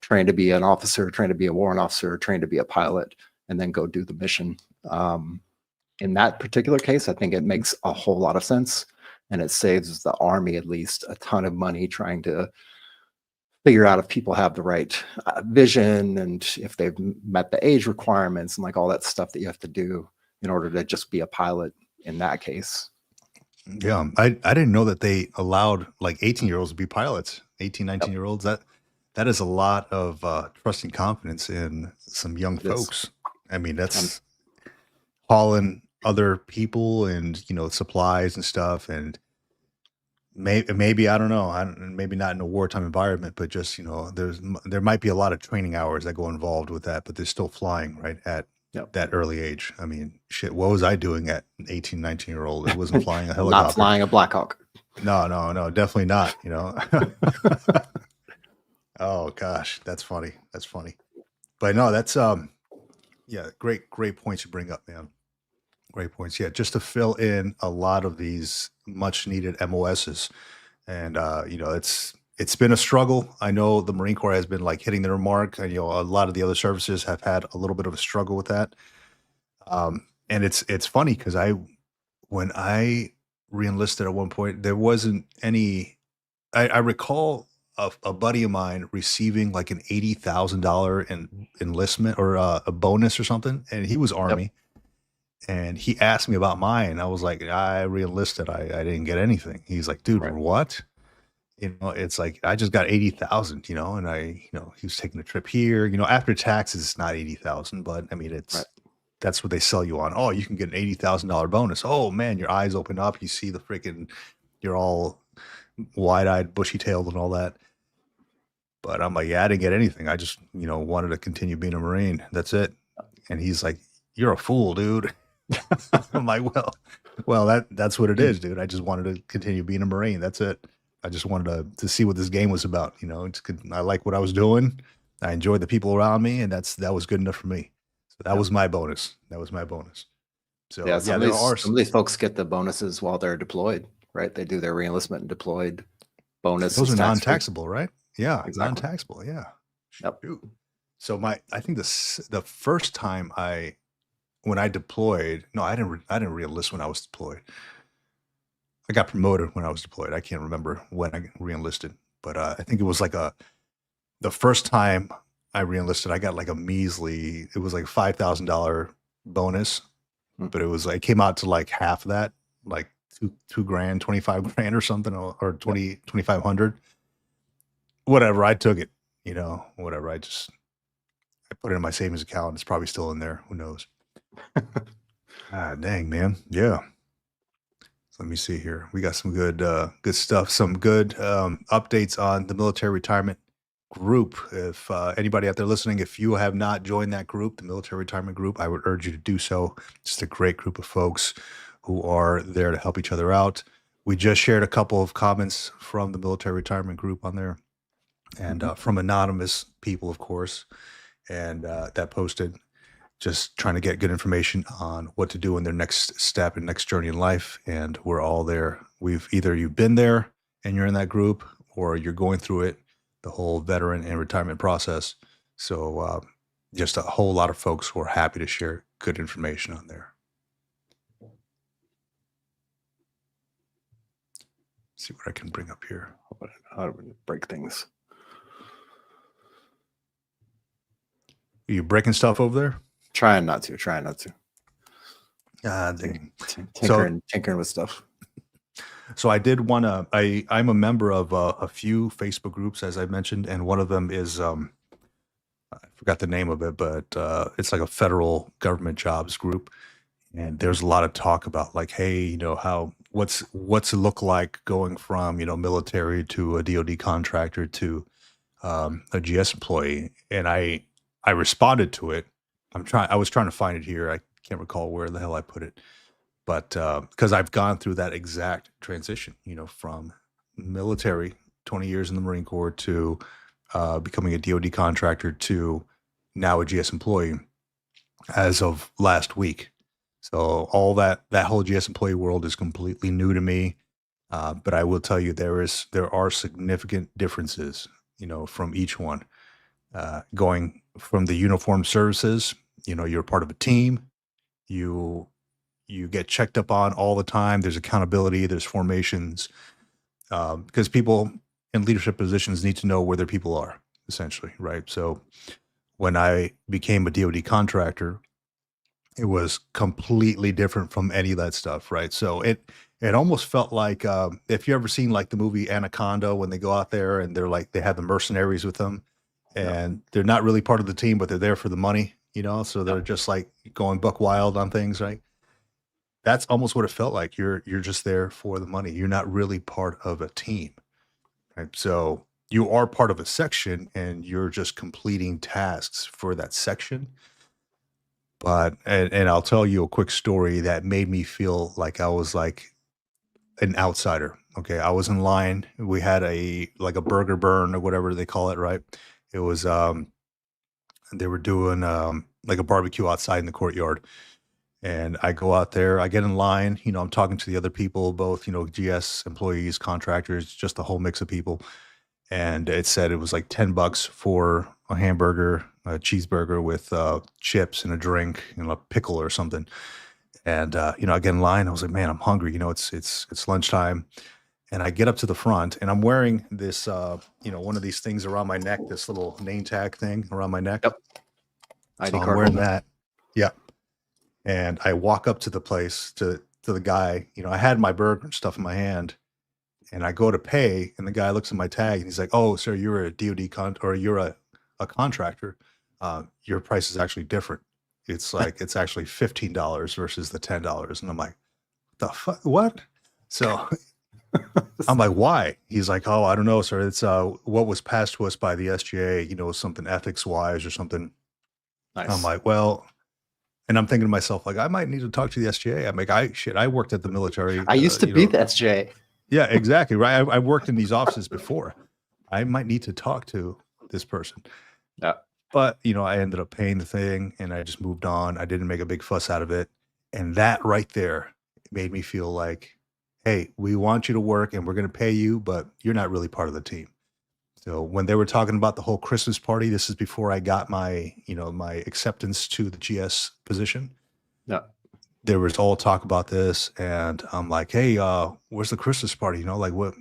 train to be an officer, train to be a warrant officer, train to be a pilot, and then go do the mission. In that particular case, I think it makes a whole lot of sense, and it saves the Army at least a ton of money trying to figure out if people have the right vision, and if they've met the age requirements and like all that stuff that you have to do in order to just be a pilot in that case. yeah. I didn't know that they allowed like 18-year-olds to be pilots. 18, Yep, 19-year-olds. That is a lot of trust and confidence in some young it is. folks. I mean, Um, that's hauling other people and supplies and stuff, and maybe I don't know, maybe not in a wartime environment, but just there might be a lot of training hours that go involved with that, but they're still flying right at Yep. that early age. I mean, shit, what was I doing at an 18, 19-year-old? It wasn't flying a Not helicopter. flying a Black Hawk. No, definitely not, you know. Oh gosh, that's funny. That's funny. But no, that's yeah, great points you bring up, man. Great points. Yeah, just to fill in a lot of these much needed MOSs. And it's been a struggle. I know the Marine Corps has been like hitting their mark, and a lot of the other services have had a little bit of a struggle with that. And it's funny because when I reenlisted at one point, there wasn't any. I recall a buddy of mine receiving like an $80,000 enlistment or a bonus or something, and he was Yep. Army. And he asked me about mine. I was like, I reenlisted. I didn't get anything. He's like, dude, Right. what? It's like I just got 80,000. And he was taking a trip here. After taxes, it's not 80,000, but I mean, Right. that's what they sell you on. Oh, you can get an $80,000 bonus. Oh man, your eyes open up. You see the freaking, you're all wide-eyed, bushy-tailed, and all that. But I'm like, yeah, I didn't get anything. I just, wanted to continue being a Marine. That's it. And he's like, you're a fool, dude. I'm like, well, that's what it is, dude. I just wanted to continue being a Marine. That's it. I just wanted to see what this game was about. I like what I was doing. I enjoyed the people around me, and that was good enough for me. So that Yep. was my bonus. That was my bonus. So Yeah, yeah, there are some of these folks get the bonuses while they're deployed, right? They do their reenlistment and deployed bonus. those are is tax-free. non-taxable, right? Yeah, Exactly. non-taxable. Yeah. Yep. Shoot. So I think the first time when I deployed, no, I didn't reenlist when I was deployed. I got promoted when I was deployed. I can't remember when I reenlisted, but I think it was like the first time I reenlisted, I got like a measly, it was like $5,000 bonus, but it came out to like half of that, like two grand, 25 grand or something, or 2,500. Whatever. I took it, whatever. I put it in my savings account. It's probably still in there. Who knows? Dang, man. Yeah. So let me see here. We got some good stuff. Some good updates on the military retirement group. If anybody out there listening, if you have not joined that group, the military retirement group, I would urge you to do so. Just a great group of folks who are there to help each other out. We just shared a couple of comments from the military retirement group on there, and from anonymous people, of course, and that posted just trying to get good information on what to do in their next step and next journey in life. And we're all there. You've been there and you're in that group, or you're going through it, the whole veteran and retirement process. So just a whole lot of folks who are happy to share good information on there. See what I can bring up here. How do we break things? Are you breaking stuff over there? Trying not to. Dang. Tinkering with stuff. So I did want to, I'm a member of a few Facebook groups, as I mentioned, and one of them is, I forgot the name of it, but it's like a federal government jobs group. And there's a lot of talk about like, hey, what's it look like going from, military to a DoD contractor to a GS employee. And I responded to it. I was trying to find it here. I can't recall where the hell I put it, but because I've gone through that exact transition, from military, 20 years in the Marine Corps, to becoming a DoD contractor, to now a GS employee as of last week. So all that whole GS employee world is completely new to me. But I will tell you, there are significant differences, from each one. Going from the uniformed services, you're part of a team. You get checked up on all the time. There's accountability. There's formations, because people in leadership positions need to know where their people are, essentially, right? So when I became a DoD contractor, it was completely different from any of that stuff, right? So it almost felt like, if you ever seen like the movie Anaconda, when they go out there and they have the mercenaries with them, and they're not really part of the team, but they're there for the money, so they're just like going buck wild on things, right? That's almost what it felt like. You're just there for the money. You're not really part of a team, right? So you are part of a section and you're just completing tasks for that section. But and I'll tell you a quick story that made me feel like I was like an outsider. Okay, I was in line. We had a like a burger burn or whatever they call it, right? It was they were doing like a barbecue outside in the courtyard. And I go out there, I get in line, I'm talking to the other people, both, GS employees, contractors, just a whole mix of people. And it said it was like $10 for a hamburger, a cheeseburger with chips and a drink, a pickle or something. And I get in line, I was like, man, I'm hungry. It's lunchtime. And I get up to the front and I'm wearing this one of these things around my neck, this little name tag thing around my neck. Yep. So ID I'm card wearing holder. that. Yeah. And I walk up to the place to the guy, I had my burger and stuff in my hand, and I go to pay, and the guy looks at my tag and he's like, "Oh, sir, you're a DoD or you're a contractor. Your price is actually different. It's like it's actually $15 versus the $10." And I'm like, "The fuck? What?" So I'm like, "Why?" He's like, "Oh, I don't know, sir. It's what was passed to us by the SGA, something ethics wise or something." I'm Nice. like, "Well," and I'm thinking to myself, like, I might need to talk to the SGA. I'm like, I worked at the military. I used to be the SJ. Yeah, exactly. Right. I worked in these offices before. I might need to talk to this person. Yeah. But, I ended up paying the thing and I just moved on. I didn't make a big fuss out of it. And that right there made me feel like, hey, we want you to work and we're going to pay you, but you're not really part of the team. So when they were talking about the whole Christmas party, this is before I got my, my acceptance to the GS position. Yeah. There was all talk about this, and I'm like, "Hey, where's the Christmas party?" Like what?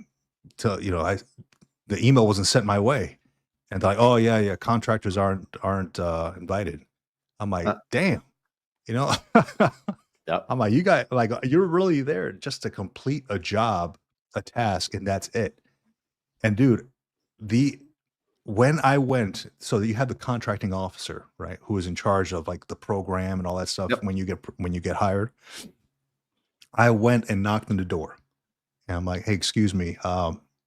The email wasn't sent my way, and they're like, "Oh yeah, yeah, contractors aren't invited." I'm like, Uh, "Damn," you know. yep. I'm like, "You guys, like, you're really there just to complete a job, a task, and that's it." And dude, the when I went, so you had the contracting officer, right, who was in charge of like the program and all that stuff Yep. when you get hired. I went and knocked on the door, and I'm like, "Hey, excuse me."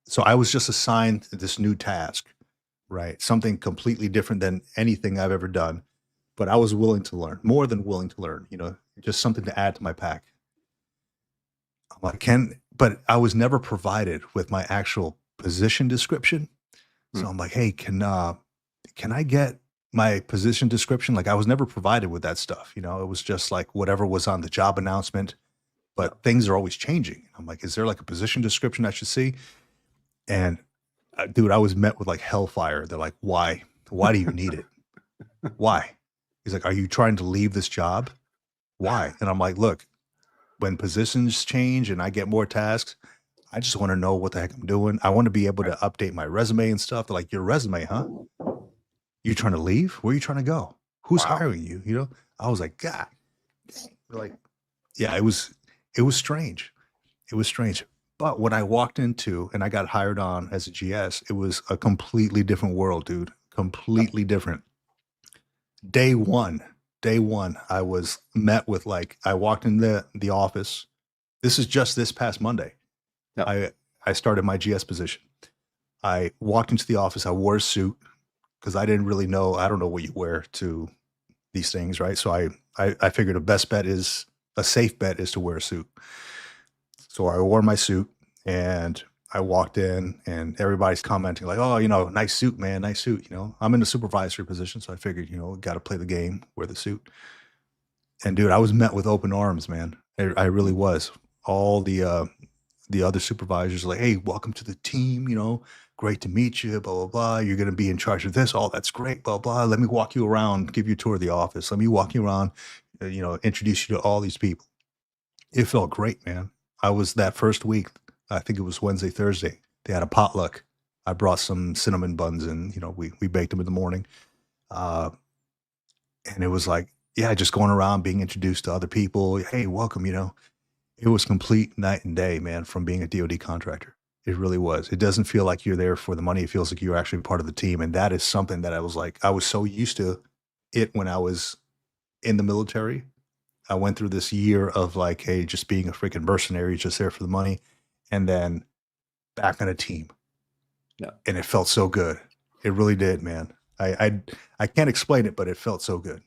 So I was just assigned this new task, right? Something completely different than anything I've ever done, but I was willing to learn, more than willing to learn, just something to add to my pack. I'm like, but I was never provided with my actual position description. Hmm. So I'm like, "Hey, can I get my position description?" Like I was never provided with that stuff. It was just like whatever was on the job announcement, Yep. but things are always changing. I'm like, "Is there like a position description I should see?" And dude, I was met with like hellfire. They're like, "Why? Why do you need it? Why?" He's like, "Are you trying to leave this job? Why?" And I'm like, "Look, when positions change and I get more tasks, I just want to know what the heck I'm doing. I want to be able to update my resume and stuff." They're like, "Your resume, huh? You trying to leave? Where are you trying to go? Who's Wow. hiring you?" I was like, "God." They're like, yeah, it was strange. It was strange. But when I walked into and I got hired on as a GS, it was a completely different world, dude. Yep. Completely different. Day one, day one, I was met with like I walked in the office. This is just this past Monday. Yep. I started my GS position. I walked into the office. I wore a suit because I didn't really know. I don't know what you wear to these things, right? So I figured a safe bet is to wear a suit. So I wore my suit and I walked in and everybody's commenting like, "Oh, nice suit, man, nice suit." I'm in a supervisory position, so I figured, got to play the game, wear the suit. And dude, I was met with open arms, man. I really was. All the other supervisors are like, "Hey, welcome to the team. Great to meet you. Blah blah blah. You're going to be in charge of this. Oh, that's great. Blah blah. Let me walk you around, give you a tour of the office. Let me walk you around. Introduce you to all these people." It felt great, man. I was that first week. I think it was Wednesday, Thursday. They had a potluck. I brought some cinnamon buns, and we baked them in the morning. Uh, and it was like, yeah, just going around being introduced to other people. Hey, welcome. It was complete night and day, man, from being a DoD contractor. It really was. It doesn't feel like you're there for the money. It feels like you're actually part of the team. And that is something that I was so used to it when I was in the military. I went through this year of like, hey, just being a freaking mercenary, just there for the money. And then back on a team. Yeah. And it felt so good. It really did, man. I can't explain it, but it felt so good.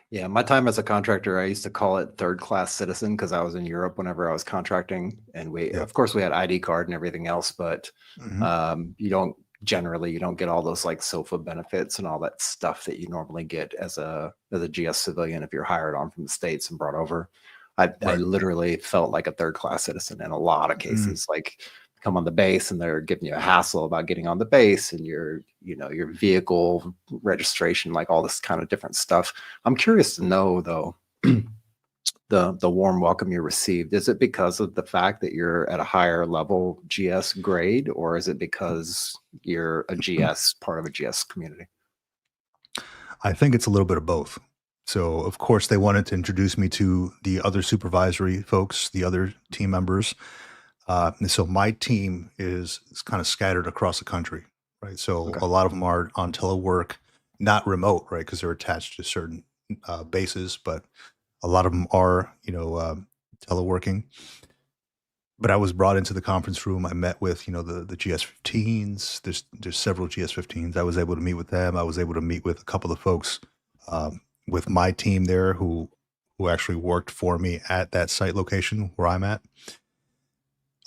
Yeah, my time as a contractor, I used to call it third class citizen because I was in Europe whenever I was contracting, and Yeah. of course, we had ID card and everything else, but Mhm. you don't get all those like SOFA benefits and all that stuff that you normally get as a GS civilian if you're hired on from the States and brought over. I Right. literally felt like a third class citizen in a lot of Mm. cases. Like come on the base and they're giving you a hassle about getting on the base and your vehicle registration, like all this kind of different stuff. I'm curious to know though, the warm welcome you received. Is it because of the fact that you're at a higher level GS grade, or is it because you're a GS, part of a GS community? I think it's a little bit of both. So, of course, they wanted to introduce me to the other supervisory folks, the other team members. And so my team is kind of scattered across the country, right? So Okay. a lot of them are on telework, not remote, right? Because they're attached to certain bases, but a lot of them are, teleworking. But I was brought into the conference room. I met with, the GS-15s. There's several GS-15s. I was able to meet with them. I was able to meet with a couple of folks with my team there who actually worked for me at that site location where I'm at.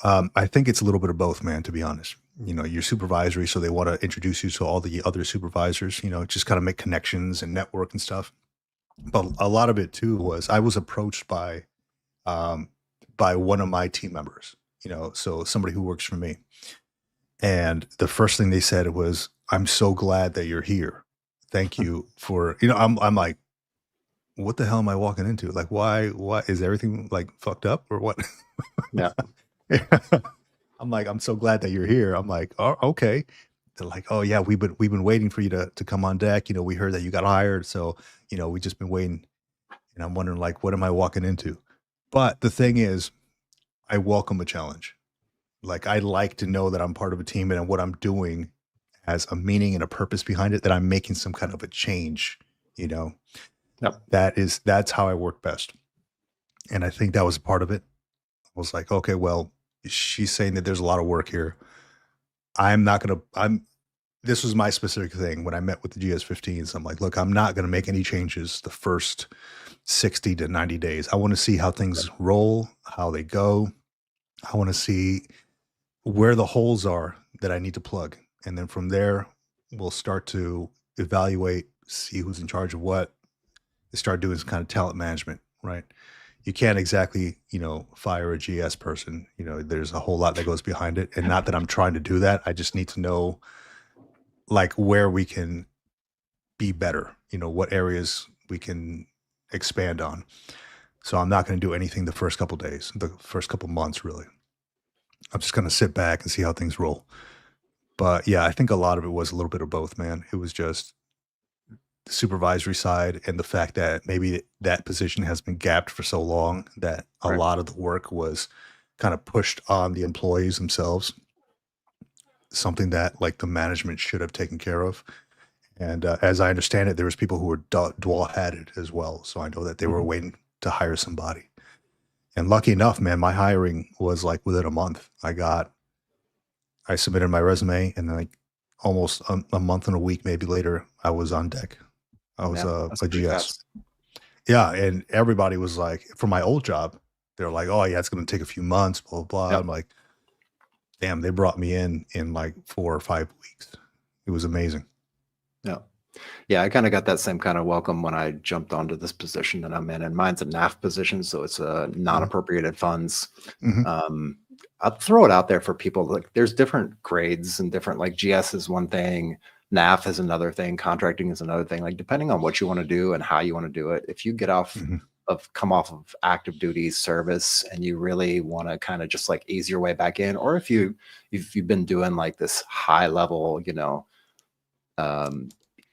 I think it's a little bit of both, man, to be honest. You're supervisory, so they want to introduce you to all the other supervisors, just kind of make connections and network and stuff. But a lot of it too was I was approached um, by one of my team members, so somebody who works for me. And the first thing they said was, "I'm so glad that you're here. Thank you for," I'm like, "What the hell am I walking into? Like, why is everything like fucked up or what?" Yeah. I'm like, "I'm so glad that you're here." I'm like, "Oh, okay." They're like, "Oh yeah, we've been waiting for you to come on deck. We heard that you got hired, so we just been waiting." And I'm wondering, like, what am I walking into? But the thing is, I welcome a challenge. Like, I like to know that I'm part of a team and what I'm doing has a meaning and a purpose behind it, that I'm making some kind of a change, you know? Yep. That's how I work best. And I think that was a part of it. I was like, okay, well, she's saying that there's a lot of work here. I'm not gonna I'm This was my specific thing when I met with the GS-15s. I'm like, look, I'm not gonna make any changes the first 60 to 90 days. I want to see how things roll, how they go. I want to see where the holes are that I need to plug. And then from there, we'll start to evaluate, see who's in charge of what, start doing some kind of talent management, right? You can't exactly, fire a GS person. There's a whole lot that goes behind it. And not that I'm trying to do that. I just need to know like where we can be better, what areas we can expand on. So I'm not going to do anything the first couple days, the first couple months, really. I'm just going to sit back and see how things roll. But yeah, I think a lot of it was a little bit of both, man. It was just the supervisory side and the fact that maybe that position has been gapped for so long that a Right. lot of the work was kind of pushed on the employees themselves, something that like the management should have taken care of. And as I understand it, there was people who were dual-hatted as well. So I know that they were Mhm. waiting to hire somebody. And lucky enough, man, my hiring was like within a month. I submitted my resume, and then like almost a month and a week, maybe later, I was on deck. I was Yeah, that's a pretty GS. fast. Yeah, and everybody was like, for my old job, they're like, "Oh yeah, it's going to take a few months." Blah blah blah. I'm Yep. like, "Damn!" They brought me in like 4 or 5 weeks. It was amazing. Yeah. Yeah, I kind of got that same kind of welcome when I jumped onto this position that I'm in, and mine's a NAF position, so it's a Mhm, non-appropriated funds. mhm, Um, I'll throw it out there for people. Like, there's different grades and different. Like, GS is one thing, NAF is another thing, contracting is another thing. Like, depending on what you want to do and how you want to do it, if you mhm, come off of active duty service and you really want to kind of just like ease your way back in, or if you've been doing like this high level, um,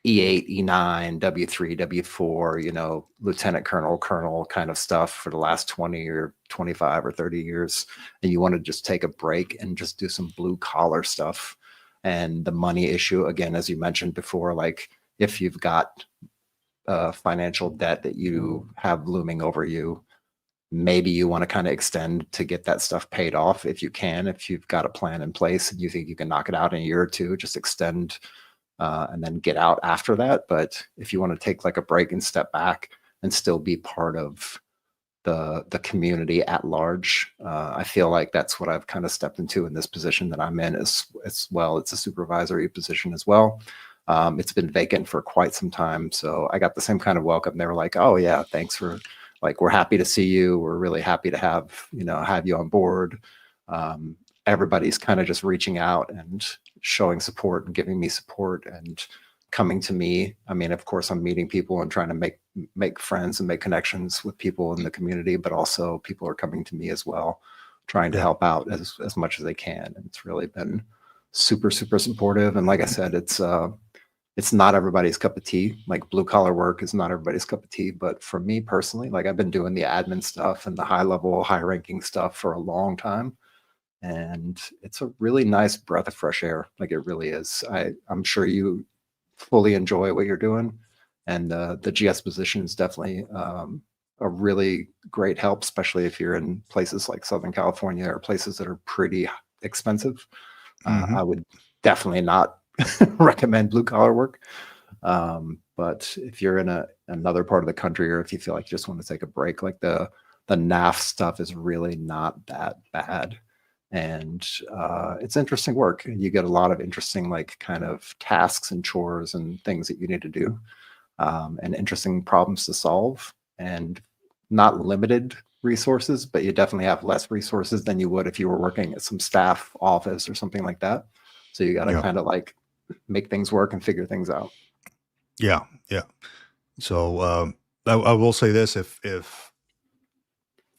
E8, E9, W3, W4, lieutenant colonel kind of stuff for the last 20 or 25 or 30 years. And you want to just take a break and just do some blue collar stuff. And the money issue, again, as you mentioned before, like if you've got financial debt that you have looming over you, maybe you want to kind of extend to get that stuff paid off if you can. If you've got a plan in place and you think you can knock it out in a year or two, just extend and then get out after that. But if you want to take like a break and step back and still be part of the community at large, I feel like that's what I've kind of stepped into in this position that I'm in as well. It's a supervisory position as well. It's been vacant for quite some time, so I got the same kind of welcome. They were like, "Oh yeah, thanks for, like, we're happy to see you. We're really happy to have you on board." Everybody's kind of just reaching out and showing support and giving me support and coming to me. I mean, of course, I'm meeting people and trying to make friends and make connections with people in the community, but also people are coming to me as well, trying to help out as much as they can. And it's really been super, super supportive. And like I said, it's not everybody's cup of tea. Like, blue collar work is not everybody's cup of tea. But for me personally, like, I've been doing the admin stuff and the high level, high ranking stuff for a long time. And it's a really nice breath of fresh air. Like, it really is. I'm sure you fully enjoy what you're doing. And the GS position is definitely a really great help, especially if you're in places like Southern California or places that are pretty expensive. I would definitely not recommend blue collar work. But if you're in another part of the country, or if you feel like you just want to take a break, like the NAF stuff is really not that bad. And it's interesting work. You get a lot of interesting, like, kind of tasks and chores and things that you need to do, and interesting problems to solve, and not limited resources, but you definitely have less resources than you would if you were working at some staff office or something like that. So you got to kind of like make things work and figure things out. Yeah. So I will say this: if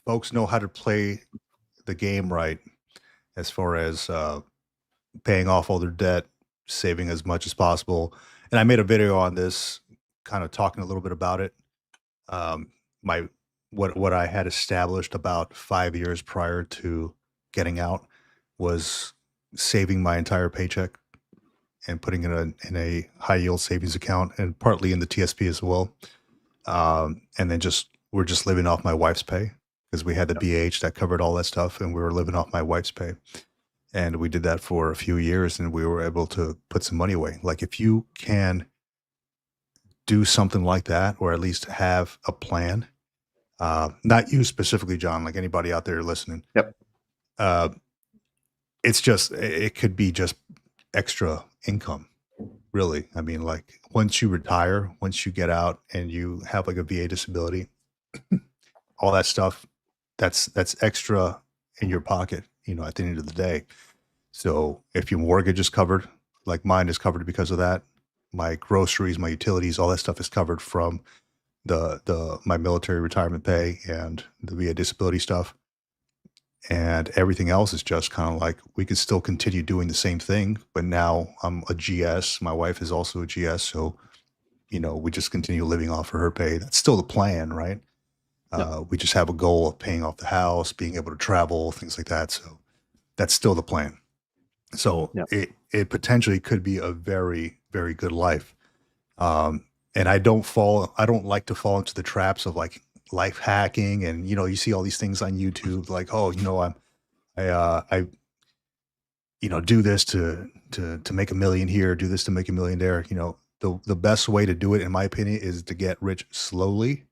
folks know how to play the game right, as far as paying off all their debt, saving as much as possible, and I made a video on this, kind of talking a little bit about it. My what I had established about 5 years prior to getting out was saving my entire paycheck and putting it in a high yield savings account, and partly in the TSP as well. And then we're just living off my wife's pay, because we had the BH that covered all that stuff, and we were living off my wife's pay. And we did that for a few years, and we were able to put some money away. Like, if you can do something like that, or at least have a plan, not you specifically, John, like anybody out there listening. Yep. It could be just extra income, really. I mean, like, once you retire, once you get out and you have like a VA disability, all that stuff, that's extra in your pocket, at the end of the day. So if your mortgage is covered, like mine is covered because of that, my groceries, my utilities, all that stuff is covered from my military retirement pay and the VA disability stuff. And everything else is just kind of like, we could still continue doing the same thing, but now I'm a GS. My wife is also a GS. So, we just continue living off of her pay. That's still the plan, right? We just have a goal of paying off the house, being able to travel, things like that. So that's still the plan. So it potentially could be a very, very good life. And I don't like to fall into the traps of like life hacking. And, you see all these things on YouTube, like, oh, I do this to make $1 million here, do this to make $1 million there. The best way to do it, in my opinion, is to get rich slowly,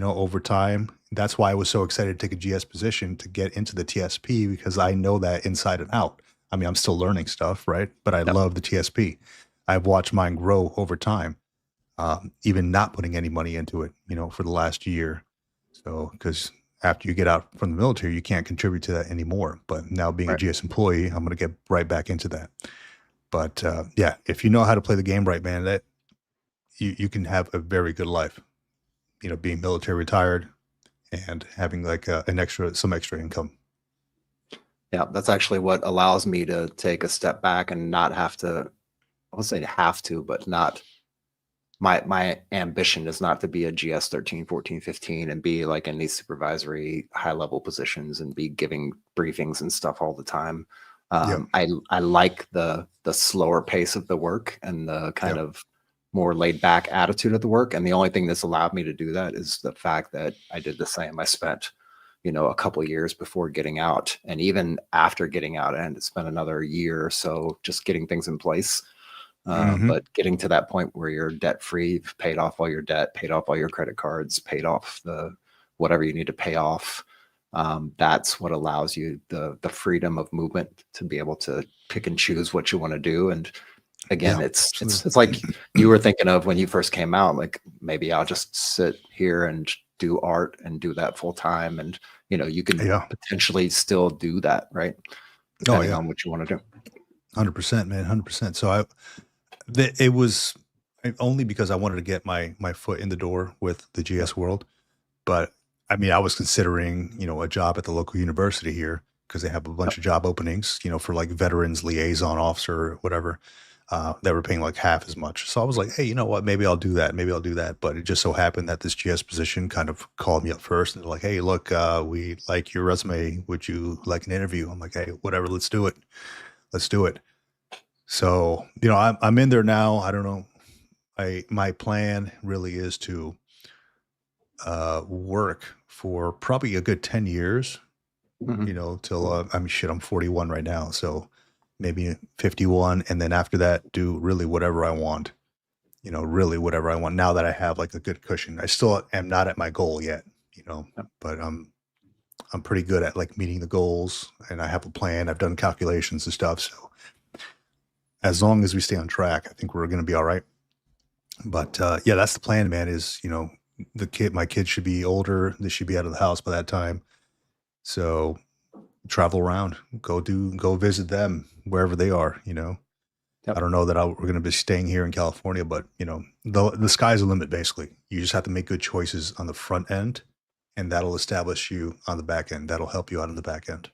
over time. That's why I was so excited to take a GS position to get into the TSP, because I know that inside and out. I mean, I'm still learning stuff, right? But I love the TSP. I've watched mine grow over time, even not putting any money into it, for the last year. So, because after you get out from the military, you can't contribute to that anymore. But now, being a GS employee, I'm going to get right back into that. But if you know how to play the game right, man, that you can have a very good life, being military retired and having like some extra income. Yeah, that's actually what allows me to take a step back and not have to, I would say have to, but not, my ambition is not to be a GS 13, 14, 15 and be like in these supervisory high level positions and be giving briefings and stuff all the time. I like the slower pace of the work and the kind of more laid back attitude of the work. And the only thing that's allowed me to do that is the fact that I did the same. I spent, a couple of years before getting out, and even after getting out, I had to spend another year or so just getting things in place. Mhm. But getting to that point where you're debt free, you've paid off all your debt, paid off all your credit cards, paid off the whatever you need to pay off. That's what allows you the freedom of movement to be able to pick and choose what you want to do. And again, Yeah, it's absolutely. like you were thinking of when you first came out, like maybe I'll just sit here and do art and do that full time. And you can Yeah. potentially still do that, right? Oh, Depending yeah. on what you want to do. 100%, man, 100%. So it was only because I wanted to get my foot in the door with the Yep. GS world. But I mean, I was considering, a job at the local university here because they have a bunch Yep. of job openings, for like veterans liaison officer or whatever. That were paying like half as much. So I was like, hey, you know what? Maybe I'll do that. Maybe I'll do that. But it just so happened that this GS position kind of called me up first and they're like, hey, look, we like your resume. Would you like an interview? I'm like, hey, whatever, let's do it. Let's do it. So, I'm in there now. I don't know. My plan really is to work for probably a good 10 years, Mhm. till Cool. I mean, shit, I'm 41 right now. So maybe 51. And then after that, do really whatever I want, really whatever I want now that I have like a good cushion. I still am not at my goal yet, Yep. but I'm pretty good at like meeting the goals and I have a plan. I've done calculations and stuff. So as long as we stay on track, I think we're going to be all right. But yeah, that's the plan, man. Is my kid should be older. They should be out of the house by that time. So travel around, go visit them wherever they are. I Yep. don't know that we're going to be staying here in California, but the sky's the limit. Basically, you just have to make good choices on the front end, and that'll establish you on the back end. That'll help you out on the back end.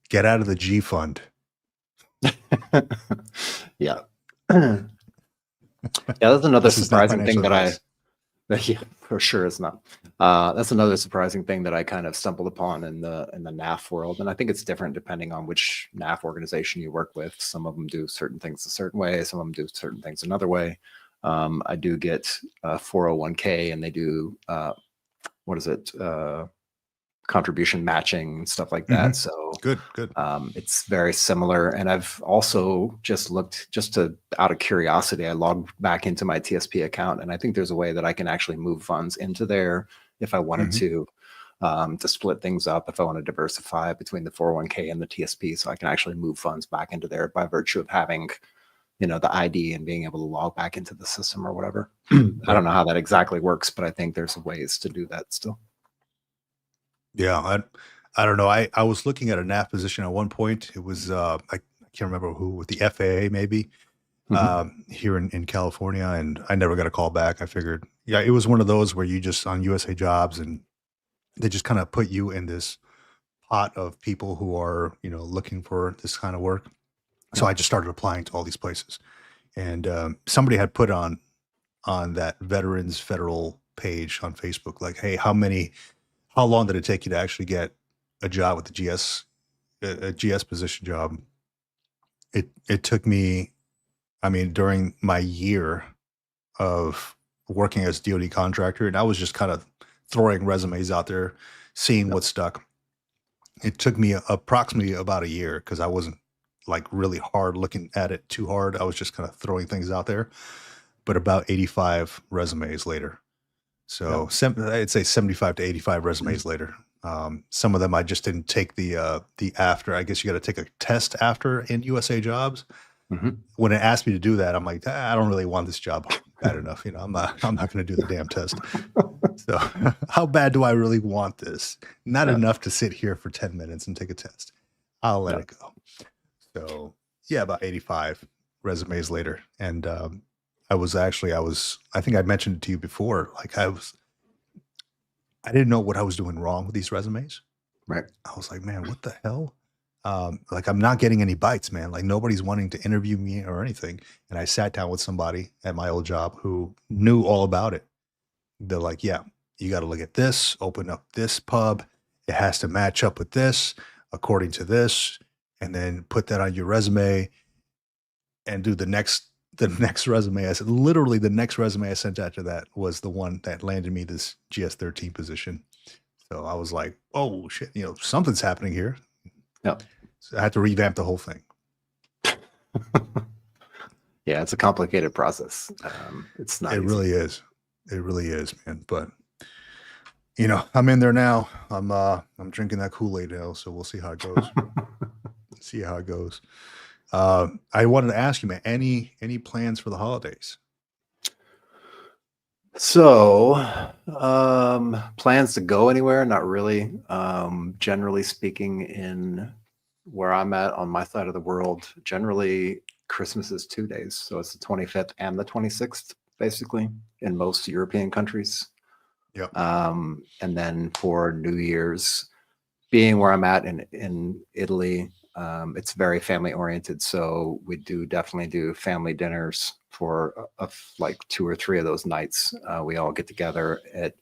Get out of the G fund. Yeah. Yeah, that's another This is not surprising thing financial that advice. yeah, for sure it's not. That's another surprising thing that I kind of stumbled upon in the NAF world. And I think it's different depending on which NAF organization you work with. Some of them do certain things a certain way, some of them do certain things another way. I do get 401k and they do what is it? Contribution matching and stuff like Hmm. that. So Good, good. it's very similar. And I've also just looked out of curiosity, I logged back into my TSP account and I think there's a way that I can actually move funds into there if I wanted Hmm. to split things up, if I want to diversify between the 401k and the TSP. So I can actually move funds back into there by virtue of having, the ID and being able to log back into the system or whatever. I Right. don't know how that exactly works, but I think there's ways to do that still. Yeah, I don't know. I was looking at a NAF position at one point. It was I can't remember who with the FAA maybe Mhm. here in California, and I never got a call back. I figured, yeah, it was one of those where you just on USA Jobs and they just kind of put you in this pot of people who are looking for this kind of work. So I Yep. just started applying to all these places, and somebody had put on that Veterans Federal page on Facebook, like, hey, how long did it take you to actually get a job with the a GS position job? It took me, I mean, during my year of working as DoD contractor, and I was just kind of throwing resumes out there, seeing Yep. what stuck. It took me approximately about a year because I wasn't like really hard looking at it too hard. I was just kind of throwing things out there. But about 85 resumes later, so Yep. I'd say 75 to 85 resumes later. Some of them I just didn't take the after. I guess you got to take a test after in USA Jobs. Mhm. When it asked me to do that, I'm like, I don't really want this job bad enough. I'm not going to do the damn test. So how bad do I really want this? Not Yeah. enough to sit here for 10 minutes and take a test. I'll let Yeah. it go. So yeah, about 85 resumes later. And I think I mentioned it to you before. Like I didn't know what I was doing wrong with these resumes. Right. I was like, man, what the hell? Like I'm not getting any bites, man. Like nobody's wanting to interview me or anything. And I sat down with somebody at my old job who knew all about it. They're like, yeah, you got to look at this, open up this pub. It has to match up with this according to this, and then put that on your resume and do the next resume. I said literally the next resume I sent after that was the one that landed me this GS-13 position. So I was like, oh shit, something's happening here. Yep. So I had to revamp the whole thing. Yeah, it's a complicated process. It's not It easy. really is. It really is, man. But I'm in there now. I'm drinking that Kool-Aid now, so we'll see how it goes. See how it goes. I wanted to ask you, man, any plans for the holidays? So, plans to go anywhere? Not really. Generally speaking, in where I'm at on my side of the world, generally Christmas is 2 days. So it's the 25th and the 26th, basically, in most European countries. Yep. And then for New Year's, being where I'm at in Italy, it's very family oriented. So we do definitely do family dinners for like 2 or 3 of those nights. We all get together at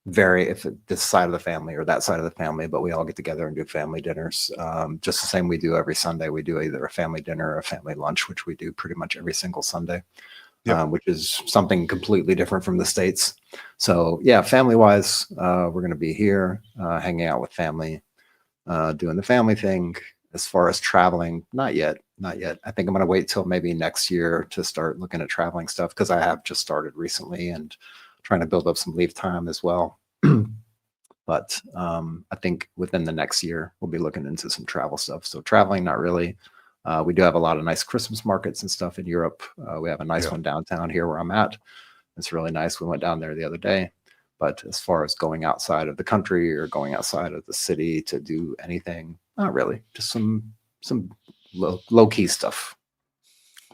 if this side of the family or that side of the family, but we all get together and do family dinners. Just the same we do every Sunday. We do either a family dinner or a family lunch, which we do pretty much every single Sunday. Yep. Which is something completely different from the States. So yeah, family wise, we're going to be here hanging out with family, doing the family thing. As far as traveling, not yet, not yet. I think I'm going to wait till maybe next year to start looking at traveling stuff because I have just started recently and trying to build up some leave time as well. But I think within the next year, we'll be looking into some travel stuff. So traveling, not really. We do have a lot of nice Christmas markets and stuff in Europe. We have a nice Yeah. one downtown here where I'm at. It's really nice. We went down there the other day. But as far as going outside of the country or going outside of the city to do anything, not really. Just some low key stuff.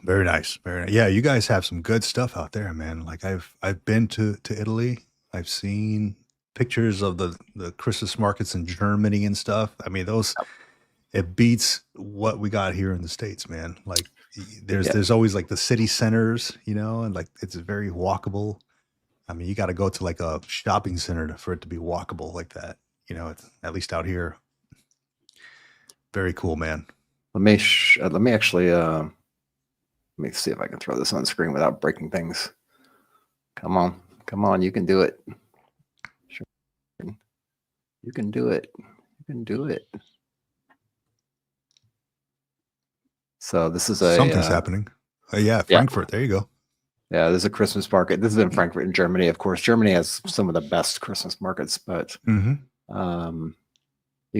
Very nice. Very nice. Yeah, you guys have some good stuff out there, man. Like I've been to Italy. I've seen pictures of the Christmas markets in Germany and stuff. I mean, those it beats what we got here in the States, man. Like Yeah. there's always like the city centers, and like it's very walkable. I mean, you got to go to like a shopping center for it to be walkable like that. It's at least out here. Very cool, man. Let me actually let me see if I can throw this on screen without breaking things. Come on, come on, you can do it. Sure. You can do it. You can do it. So this is Something's happening. Yeah, Frankfurt. There you go. Yeah, there's a Christmas market. This is in Frankfurt in Germany, of course. Germany has some of the best Christmas markets, but you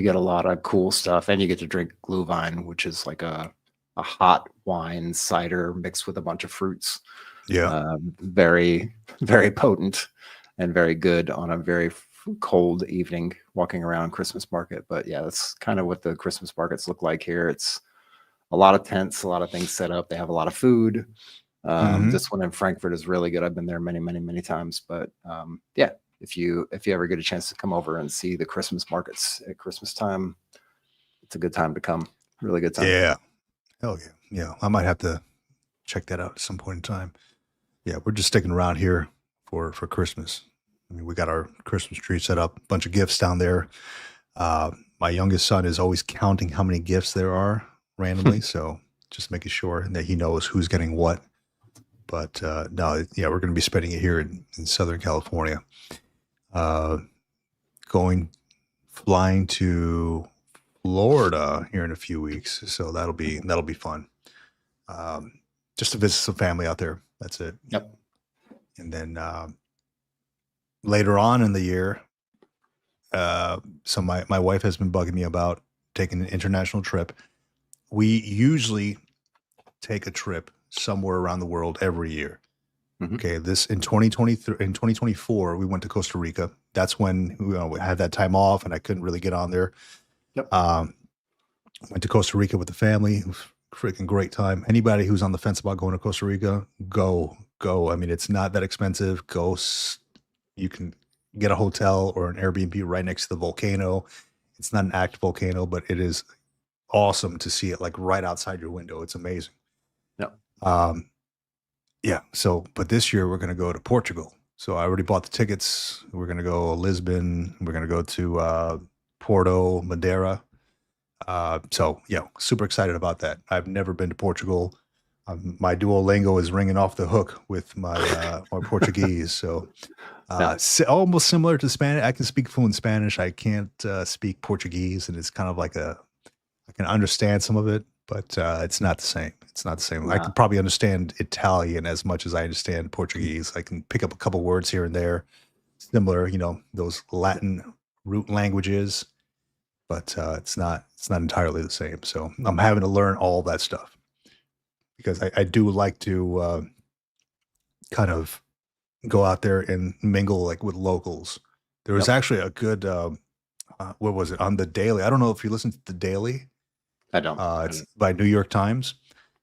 get a lot of cool stuff, and you get to drink Glühwein, which is like a hot wine cider mixed with a bunch of fruits. Yeah. Very, very potent and very good on a very cold evening walking around Christmas market. But yeah, that's kind of what the Christmas markets look like here. It's a lot of tents, a lot of things set up. They have a lot of food. This one in Frankfurt is really good. I've been there many, many, many times. But yeah, if you ever get a chance to come over and see the Christmas markets at Christmas time, it's a good time to come. Really good time. Yeah. Hell yeah. Yeah. I might have to check that out at some point in time. Yeah, we're just sticking around here for Christmas. I mean, we got our Christmas tree set up, a bunch of gifts down there. My youngest son is always counting how many gifts there are randomly, so just making sure that he knows who's getting what. But no, yeah, we're going to be spending it here in Southern California. Flying to Florida here in a few weeks, so that'll be fun. Just to visit some family out there. That's it. Yep. And then later on in the year, so my wife has been bugging me about taking an international trip. We usually take a trip somewhere around the world every year. Okay, this in 2023, in 2024, we went to Costa Rica. That's when we had that time off, and I couldn't really get on there. Yep. Went to Costa Rica with the family. It was a freaking great time. Anybody who's on the fence about going to Costa Rica, go. I mean, it's not that expensive. Go. You can get a hotel or an Airbnb right next to the volcano. It's not an active volcano, but it is awesome to see it like right outside your window. It's amazing. Yep. Yeah. So, but this year we're going to go to Portugal. So I already bought the tickets. We're going to go Lisbon. We're going to go to Porto, Madeira. So yeah, super excited about that. I've never been to Portugal. My Duolingo is ringing off the hook with my my Portuguese. So almost similar to Spanish. I can speak fluent Spanish. I can't speak Portuguese, and it's kind of like I can understand some of it. but it's not the same. It's not the same. I No. could probably understand Italian as much as I understand Portuguese. I can pick up a couple words here and there, similar, those Latin root languages, but it's not entirely the same. So I'm having to learn all that stuff because I do like to kind of go out there and mingle like with locals. There was Yep. actually a good what was it on the Daily? I don't know if you listen to the Daily. I don't. It's by New York Times.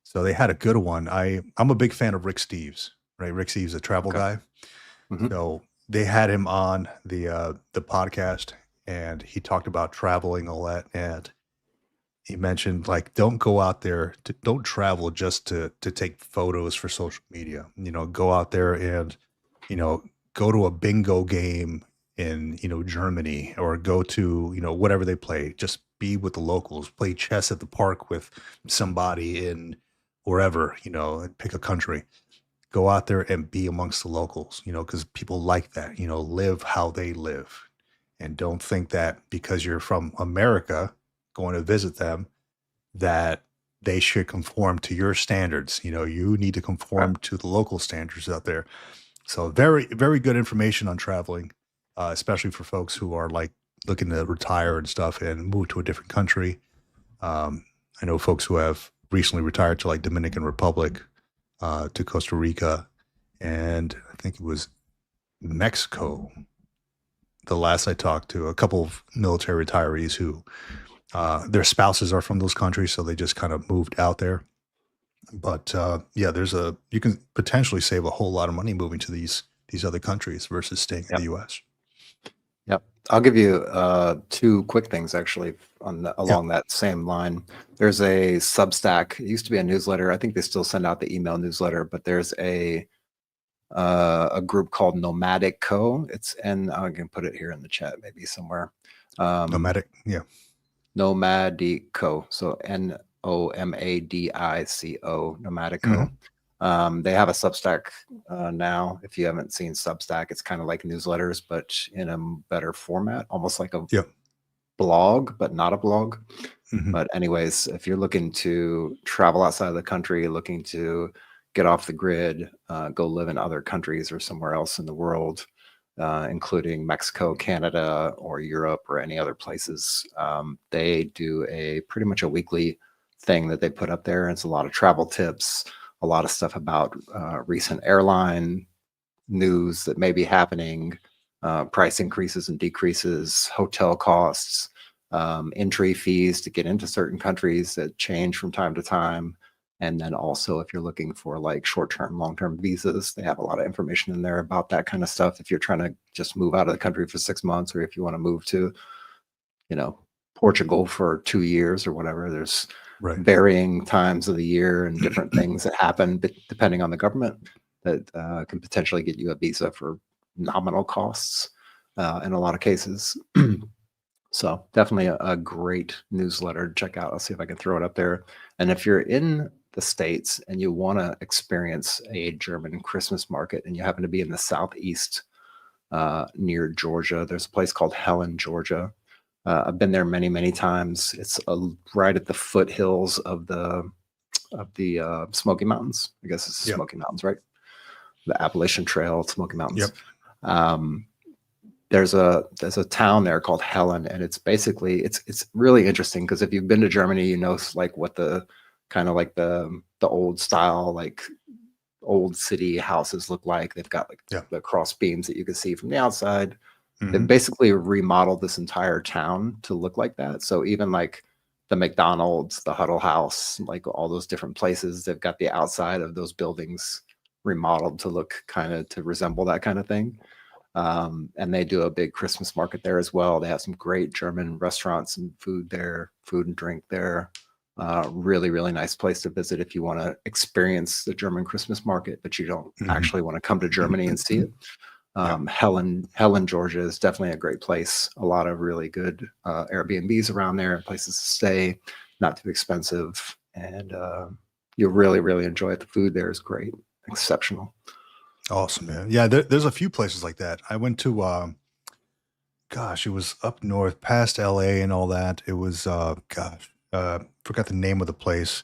So they had a good one. I'm a big fan of Rick Steves, right? Rick Steves, a travel Okay. guy. Mhm. So they had him on the podcast, and he talked about traveling all that, and he mentioned like don't go out there don't travel just to take photos for social media. Go out there and you know go to a bingo game in Germany, or go to whatever they play. Just be with the locals, play chess at the park with somebody in wherever, and pick a country. Go out there and be amongst the locals, because people like that. Live how they live, and don't think that because you're from America going to visit them that they should conform to your standards. You need to Right. conform to the local standards out there. So very, very good information on traveling, especially for folks who are like looking to retire and stuff and move to a different country. I know folks who have recently retired to like Dominican Republic, to Costa Rica, and I think it was Mexico. The last I talked to, a couple of military retirees who their spouses are from those countries, so they just kind of moved out there. But yeah, you can potentially save a whole lot of money moving to these other countries versus staying in the Yep. U.S. Yep. I'll give you two quick things actually Yeah, along that same line. There's a Substack. It used to be a newsletter. I think they still send out the email newsletter, but there's a group called Nomadic Co. And I can put it here in the chat maybe somewhere. nomadic. Yeah, Nomadico. So Nomadico, hmm Nomadico. They have a Substack now. If you haven't seen Substack, it's kind of like newsletters, but in a better format, almost like a yeah, blog, but not a blog. hmm But anyways, if you're looking to travel outside of the country, looking to get off the grid, go live in other countries or somewhere else in the world, including Mexico, Canada, or Europe, or any other places, they do pretty much a weekly thing that they put up there. And it's a lot of travel tips, a lot of stuff about recent airline news that may be happening, price increases and decreases, hotel costs, entry fees to get into certain countries that change from time to time. And then also, if you're looking for like short-term, long-term visas, they have a lot of information in there about that kind of stuff. If you're trying to just move out of the country for 6 months, or if you want to move to, you know, Portugal for 2 years or whatever, there's right. varying times of the year and different things that happen depending on the government that can potentially get you a visa for nominal costs in a lot of cases. So definitely a great newsletter to check out. I'll see if I can throw it up there. And if you're in the States and you want to experience a German Christmas market and you happen to be in the Southeast near Georgia, there's a place called Helen, Georgia. I've been there many, many times. It's right at the foothills of the Smoky Mountains. I guess it's the Yep, Smoky Mountains, right? The Appalachian Trail, Smoky Mountains. yep, Um, there's a town there called Helen, and it's basically it's really interesting because if you've been to Germany, you know like what the kind of like the old style like old city houses look like. They've got like yeah, the cross beams that you can see from the outside. They've hmm basically remodeled this entire town to look like that. So even like the McDonald's, the Huddle House, like all those different places, they've got the outside of those buildings remodeled to look kind of to resemble that kind of thing. And they do a big Christmas market there as well. They have some great German restaurants and food there, food and drink there. Really, really nice place to visit if you want to experience the German Christmas market, but you don't hmm actually want to come to Germany and see it. yeah, Helen, Georgia is definitely a great place. A lot of really good Airbnbs around there, places to stay, not too expensive, and you'll really, really enjoy it. The food there is great, exceptional. awesome, man. Yeah, there's a few places like that. I went to gosh, it was up north past LA and all that. It was gosh, Forgot the name of the place.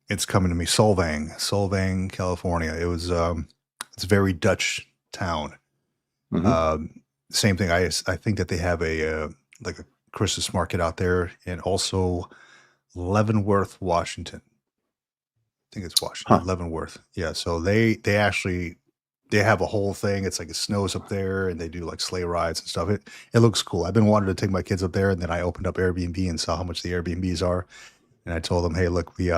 It's coming to me. Solvang, California. It was it's a very Dutch town. Same thing. I think that they have a like a Christmas market out there, and also Leavenworth, Washington. I think it's Washington, Leavenworth. Yeah. So they have a whole thing. It's like it snows up there, and they do like sleigh rides and stuff. It looks cool. I've been wanting to take my kids up there, and then I opened up Airbnb and saw how much the Airbnbs are, and I told them, hey, look, we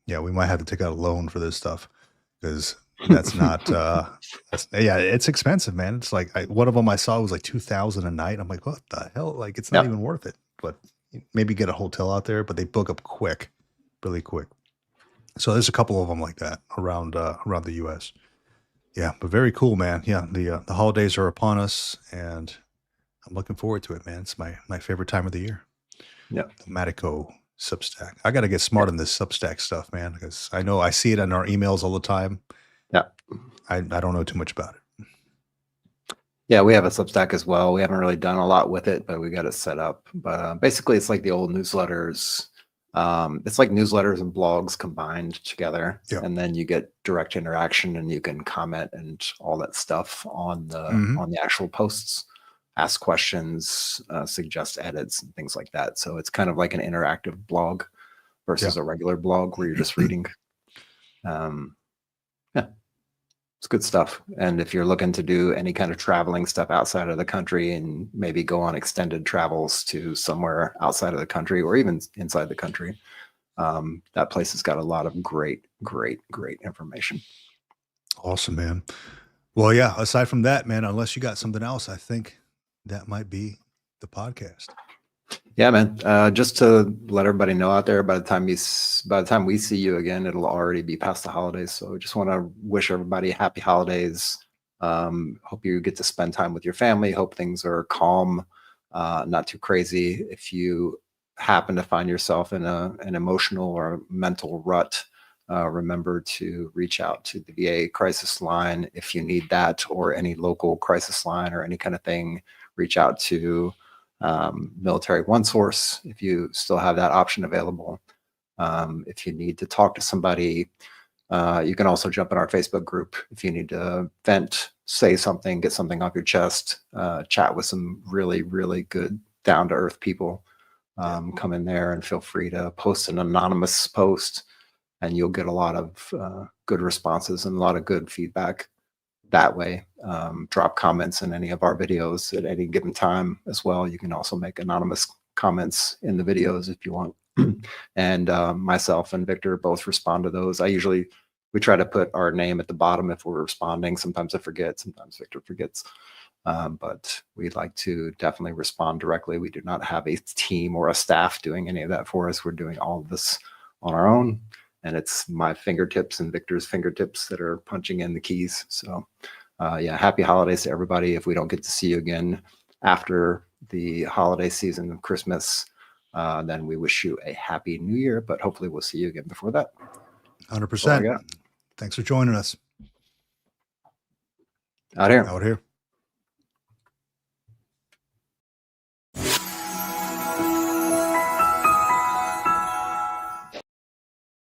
might have to take out a loan for this stuff because that's not it's expensive, man. It's like one of them I saw was like $2,000 a night. I'm like, what the hell? Like it's not even worth it. But maybe get a hotel out there, but they book up quick, really quick. So there's a couple of them like that around the U.S. Yeah, but very cool, man. Yeah, the holidays are upon us, and I'm looking forward to it, man. It's my favorite time of the year. Yeah, the Matico Substack. I got to get smart on this Substack stuff, man, because I know I see it in our emails all the time. Yeah, I don't know too much about it. Yeah, we have a Substack as well. We haven't really done a lot with it, but we got it set up. But basically, it's like the old newsletters. It's like newsletters and blogs combined together, and then you get direct interaction, and you can comment and all that stuff on the actual posts, ask questions, suggest edits, and things like that. So it's kind of like an interactive blog versus a regular blog where you're just reading. It's good stuff. And if you're looking to do any kind of traveling stuff outside of the country and maybe go on extended travels to somewhere outside of the country or even inside the country, that place has got a lot of great information. Awesome, man. Well, yeah, aside from that, man, unless you got something else, I think that might be the podcast. Yeah, man. Just to let everybody know out there, by the time we see you again, it'll already be past the holidays. So just want to wish everybody happy holidays. Hope you get to spend time with your family. Hope things are calm, not too crazy. If you happen to find yourself in an emotional or mental rut, remember to reach out to the VA crisis line if you need that, or any local crisis line or any kind of thing. Reach out to Military One Source if you still have that option available. If you need to talk to somebody, you can also jump in our Facebook group if you need to vent, say something, get something off your chest, chat with some really good down-to-earth people. Come in there and feel free to post an anonymous post, and you'll get a lot of good responses and a lot of good feedback that way. Drop comments in any of our videos at any given time as well. You can also make anonymous comments in the videos if you want. And myself and Victor both respond to those. We try to put our name at the bottom if we're responding. Sometimes I forget, sometimes Victor forgets. But we'd like to definitely respond directly. We do not have a team or a staff doing any of that for us. We're doing all of this on our own. And it's my fingertips and Victor's fingertips that are punching in the keys. So yeah, happy holidays to everybody. If we don't get to see you again after the holiday season of Christmas, then we wish you a happy new year, but hopefully we'll see you again before that. 100%. Thanks for joining us. Out here. Out here.